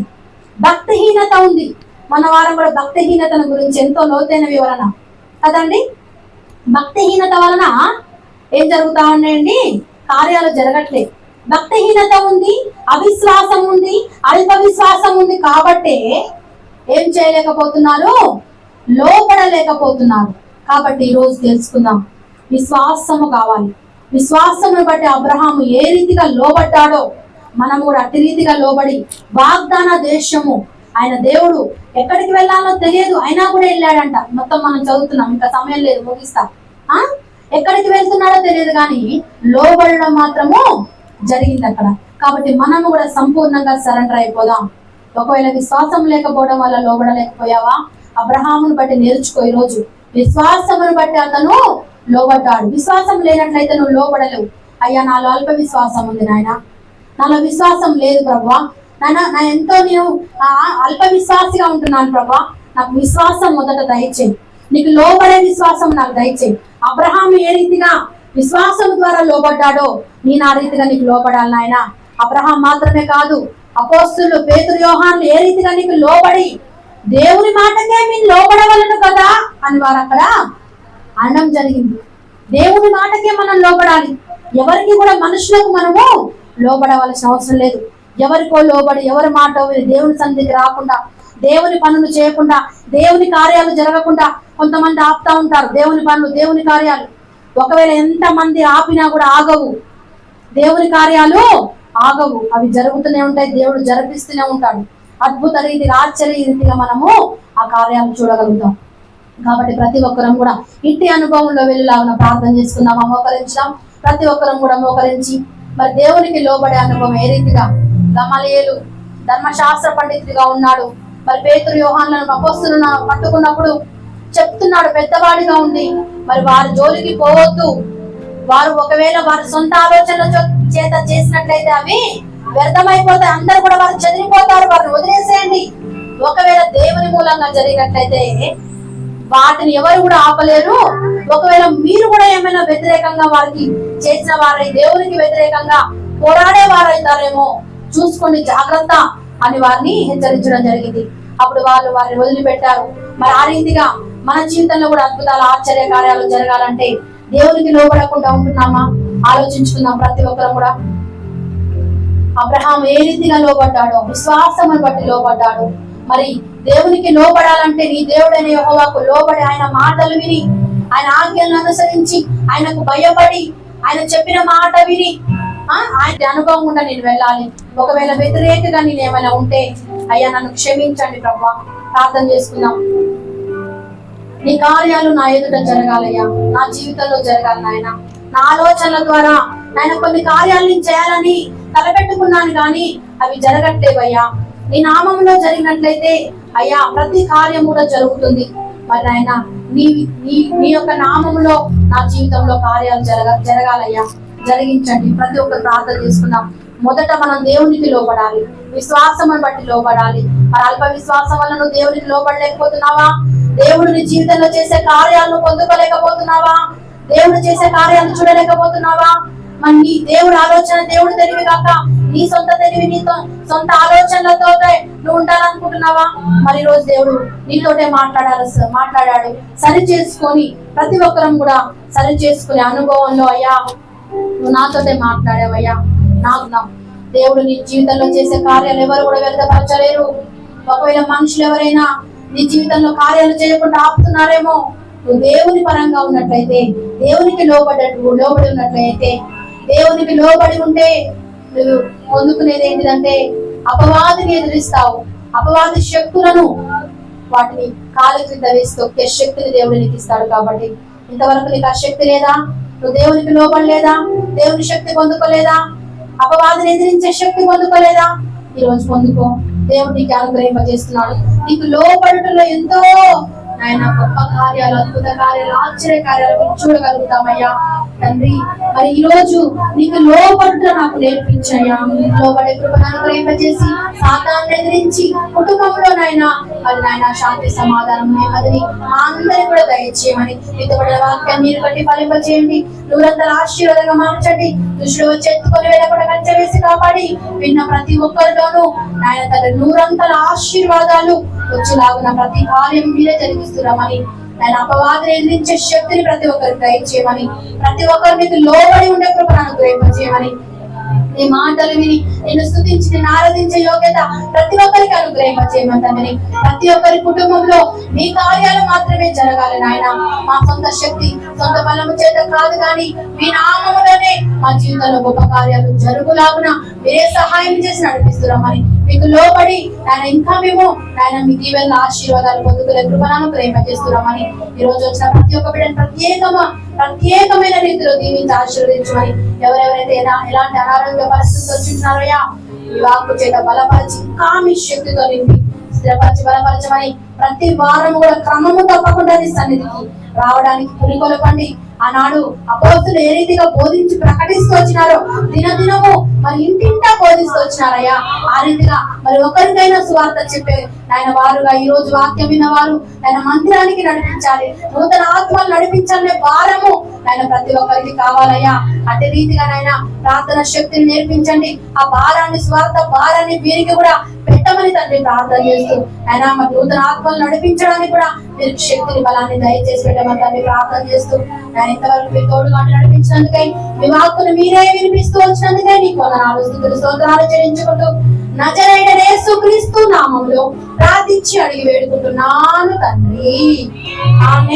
Speaker 1: భక్తిహీనత ఉంది. మన వారం కూడా భక్తిహీనతను గురించి ఎంతో లోతైన వివరణ కదండి. భక్తిహీనత వలన ఏం జరుగుతా ఉన్నాయండి? కార్యాలు జరగట్లేదు. భక్తిహీనత ఉంది, అవిశ్వాసం ఉంది, అల్ప విశ్వాసం ఉంది. కాబట్టి ఏం చేయలేకపోతున్నారు? లోపడలేకపోతున్నారు. కాబట్టి ఈరోజు తెలుసుకుందాం, విశ్వాసము కావాలి. విశ్వాసమును బట్టి అబ్రహాము ఏ రీతిగా లోబడ్డాడో మనం కూడా అట్టి రీతిగా లోబడి వాగ్దాన దేశము, ఆయన దేవుడు ఎక్కడికి వెళ్ళాలో తెలియదు, అయినా కూడా వెళ్ళాడంట. మొత్తం మనం చదువుతున్నాం, ఇంకా సమయం లేదు, ముగిస్తా. ఎక్కడికి వెళ్తున్నాడో తెలియదు, కానీ లోబడడం మాత్రము జరిగింది అక్కడ. కాబట్టి మనము కూడా సంపూర్ణంగా సరెండర్ అయిపోదాం. ఒకవేళ విశ్వాసం లేకపోవడం వల్ల లోబడలేకపోయావా? అబ్రహామును బట్టి నేర్చుకో. ఈరోజు విశ్వాసమును బట్టి అతను లోబడ్డాడు. విశ్వాసం లేనట్లయితే నువ్వు లోబడలేవు. అయ్యా, నాలో అల్ప విశ్వాసం ఉంది నాయన, నాలో విశ్వాసం లేదు ప్రభువా, నా ఎంతో నేను అల్ప విశ్వాసిగా ఉంటున్నాను ప్రభువా, నాకు విశ్వాసం మొదట దయచేయి. నీకు లోబడే విశ్వాసం నాకు దయచేయి. అబ్రహాం ఏ రీతిగా విశ్వాసం ద్వారా లోబడ్డాడో నేను ఆ రీతిగా నీకు లోబడాలి నాయన. అబ్రహాం మాత్రమే కాదు, అపోస్తులు పేతురు యోహానులు ఏ రీతిగా నీకు లోబడి దేవుని మాటకే మీరు లోబడవలను కదా అని వారు అక్కడ అనడం జరిగింది. దేవుని మాటకే మనం లోబడాలి. ఎవరికి కూడా మనుషులకు మనము లోబడవలసిన అవసరం లేదు. ఎవరికో లోబడి ఎవరి మాట దేవుని సన్నిధికి రాకుండా, దేవుని పనులు చేయకుండా, దేవుని కార్యాలు జరగకుండా కొంతమంది ఆపుతా ఉంటారు. దేవుని పనులు, దేవుని కార్యాలు ఒకవేళ ఎంత మంది ఆపినా కూడా ఆగవు. దేవుని కార్యాలు ఆగవు, అవి జరుగుతూనే ఉంటాయి. దేవుడు జరిపిస్తూనే ఉంటాడు. అద్భుత రీతిగా, ఆశ్చర్య రీతిగా మనము ఆ కార్యాలు చూడగలుగుతాం. కాబట్టి ప్రతి ఒక్కరం కూడా ఇంటి అనుభవంలో వెళ్ళేలాగా ప్రార్థన చేసుకుందాం. మోకరించాం. ప్రతి ఒక్కరం కూడా మోకరించి మరి దేవునికి లోబడే అనుభవం ఏ రీతిగా గమలీయేలు ధర్మశాస్త్ర పండితుడిగా ఉన్నాడు. మరి పేతురు యోహానులను అపోస్తలులను పట్టుకున్నప్పుడు చెప్తున్నాడు పెద్దవాడిగా ఉండి, మరి వారి జోలికి పోవద్దు. వారు ఒకవేళ వారి సొంత ఆలోచనల చేత చేసినట్లయితే అవి వ్యర్థమైపోతాయి. అందరూ కూడా వారు చెదిరిపోతారు. వారిని వదిలేసేయండి. ఒకవేళ దేవుని మూలంగా జరిగినట్లయితే వాటిని ఎవరు కూడా ఆపలేరు. ఒకవేళ మీరు కూడా ఏమైనా వ్యతిరేకంగా వారికి చేసిన వారై దేవునికి వ్యతిరేకంగా పోరాడే వారైతారేమో చూసుకోండి, జాగ్రత్త అని వారిని హెచ్చరించడం జరిగింది. అప్పుడు వాళ్ళు వారిని వదిలిపెట్టారు. మరి ఆ రీతిగా మన జీవితంలో కూడా అద్భుతాలు, ఆశ్చర్య కార్యాలు జరగాలంటే దేవునికి లోబడకుండా ఉంటున్నామా ఆలోచించుకుందాం. ప్రతి ఒక్కరు కూడా అబ్రహాం ఏ రీతిగా లోబడ్డాడో, విశ్వాసమును బట్టి లోబడ్డాడు. మరి దేవునికి లోబడాలంటే నీ దేవుడైన యెహోవాకు లోబడి, ఆయన మాటలు విని, ఆయన ఆజ్ఞలను అనుసరించి, ఆయనకు భయపడి, ఆయన చెప్పిన మాట విని ఆయన అనుభవం కూడా నేను వెళ్ళాలి. ఒకవేళ వ్యతిరేకగా నేను ఏమైనా ఉంటే అయ్యా నన్ను క్షమించండి ప్రభువా. ప్రార్థన చేసుకుందాం. నీ కార్యాలు నా ఎదుట జరగాలయ్యా, నా జీవితంలో జరగాలి నాయన. నా ఆలోచనల ద్వారా ఆయన కొన్ని కార్యాలు నేను చేయాలని తలపెట్టుకున్నాను కానీ అవి జరగట్లేవయ్యా. నీ నామంలో జరిగినట్లయితే అయ్యా ప్రతి కార్యం కూడా జరుగుతుంది. మరి నాయన నీ యొక్క నామంలో నా జీవితంలో కార్యాలు జరగాలయ్యా, జరిగించండి. ప్రతి ఒక్కరు ప్రార్థన చేసుకుందాం. మొదట మనం దేవునికి లోబడాలి, విశ్వాసమును బట్టి లోబడాలి. మరి అల్ప విశ్వాసం వల్ల నువ్వు దేవునికి లోబడలేకపోతున్నావా? దేవుడు నీ జీవితంలో చేసే కార్యాలను పొందుకోలేకపోతున్నావా? దేవుడు చేసే కార్యాలను చూడలేకపోతున్నావా? మరి నీ దేవుడు ఆలోచన, దేవుడు తెలివి కాక నీ సొంత తెలివి, నీ సొంత ఆలోచనలతో నువ్వు ఉండాలనుకుంటున్నావా? మరి ఈ రోజు దేవుడు నీతోటే మాట్లాడాడు. సరి చేసుకొని ప్రతి ఒక్కరం కూడా సరి చేసుకునే అనుభవంలో అయ్యా నువ్వు నాతోటే మాట్లాడావయ్యా. దేవుడు నీ జీవితంలో చేసే కార్యాలు ఎవరు కూడా వ్యర్థపరచలేరు. ఒకవేళ మనుషులు ఎవరైనా నీ జీవితంలో కార్యాలు చేయకుండా ఆపుతున్నారేమో, నువ్వు దేవుని పరంగా ఉన్నట్లయితే, దేవునికి లోబడి ఉన్నట్లయితే, దేవునికి లోబడి ఉంటే నువ్వు పొందుకునేది ఏంటిదంటే అపవాదిని ఎదిరిస్తావు. అపవాది శక్తులను వాటిని కాలు క్రింద వేసి తొక్కే శక్తిని దేవుడు నీకు ఇస్తాడు. కాబట్టి ఇంతవరకు నీకు ఆ శక్తి లేదా? నువ్వు దేవునికి లోబడలేదా? దేవుని శక్తి పొందుకోలేదా? అపవాదిని ఎదిరించే శక్తి పొందుకోలేదా? ఈ రోజు పొందుకో. దేవుడు నీకు అనుగ్రహింపజేస్తున్నాడు. నీకు లోబడుటలో ఎంతో ఆయన గొప్ప కార్యాలు, అద్భుత కార్యాలు, ఆశ్చర్య కార్యాలు చూడగలుగుతామయ్యా తండ్రి. మరి ఈ రోజు నీకు లోబడుట నాకు నేర్పించయ్యా. లోబడే కృపను అనుగ్రహింపజేసి సాతాన్ని ఎదిరించి కుటుంబంలోనైనా మరి నాయన శాంతి, సమాధానం, నెమ్మదిని మా అందరికీ కూడా దయచేయమని ఇంతబడిన వాక్యాన్ని మీరు బట్టి ఫలింపజేయండి. నూరంతల ఆశీర్వాదంగా మార్చండి. దుష్టుడు వచ్చి ఎత్తుకొని వెళ్ళకుండా కంచె వేసి కాపాడి విన్న ప్రతి ఒక్కరిలోనూ నాయన తండ్రి నూరంతల ఆశీర్వాదాలు వచ్చేలాగున ప్రతి కార్యం మీరే జరిగిస్తున్నామని, నేను అపవాదిని ఎదిరించే శక్తిని ప్రతి ఒక్కరికి దయచేయమని, ప్రతి ఒక్కరు మీకు లోబడి ఉండే కృపను అనుగ్రహింపజేయమని, నీ మాటలు విని నిన్ను స్తుతించి నిన్ను ఆరాధించే యోగ్యత ప్రతి ఒక్కరికి అనుగ్రహింపజేయమని తండ్రి. ప్రతి ఒక్కరి కుటుంబంలో మీ కార్యాలు మాత్రమే జరగాలి నాయన. మా సొంత శక్తి, సొంత బలము చేత కాదు కానీ మీ నామములోనే మా జీవితంలో గొప్ప కార్యాలు జరుగులాగున మీరే సహాయం చేసి నడిపిస్తున్నామని, మీకు లోబడి ఆయన ఇంకా మేము ఆయన మీ దీవెన ఆశీర్వాదాలు పొందుకునే కృపను అనుగ్రహింపజేస్తున్నామని, ఈ రోజు వచ్చిన ప్రతి ఒక్క బిడ్డను ప్రత్యేకమైన రీతిలో దీవించి ఆశీర్వదించమని, ఎవరెవరైతే ఎలాంటి అనారోగ్య పరిస్థితులు వచ్చింటున్నారయ్యా ఈ వాక్కు చేత బలపరిచి ఇంకా మీ శక్తితో నింపి స్థిరపరిచి బలపరచమని, ప్రతి వారం కూడా క్రమము తప్పకుండా నీ సన్నిధికి రావడానికి పురికొలపండి. ఆనాడు అపోస్తులు ఏ రీతిగా బోధించి ప్రకటిస్తూ వచ్చినారో దినదినము మరి ఇంటింటా బోధిస్తూ వచ్చినారయ్యా. ఆ రీతిగా మరి ఒకరికైనా సువార్త చెప్పే ఆయన వారుగా ఈ రోజు వాక్యం విన్నవారు ఆయన మందిరానికి నడిపించాలి, నూతన ఆత్మలు నడిపించాలనే భారము ఆయన ప్రతి ఒక్కరికి కావాలయ్యా. అదే రీతిగా నాయన ప్రార్థన శక్తిని నేర్పించండి, ఆ భారాన్ని స్వార్థ భారాన్ని వీరికి కూడా పెట్టమని తండ్రి ప్రార్థన చేస్తూ ఆయన మరి నూతన ఆత్మలు నడిపించడానికి కూడా మీరు శక్తిని బలాన్ని దయచేసి పెట్టమని తండ్రి ప్రార్థన చేస్తూ ఆయన ఇంతవరకు మీరు తోడుగా నడిపించినందుకై మీ వాక్కును మీరే వినిపిస్తూ వచ్చినందుకై నీకు వందనాలు స్తుతులు స్తోత్రాలు చెల్లించుకుంటూ నజరేయుడైన యేసుక్రీస్తు నామములో ప్రార్థించి అడిగి వేడుకుంటున్నాను తండ్రి, ఆమేన్.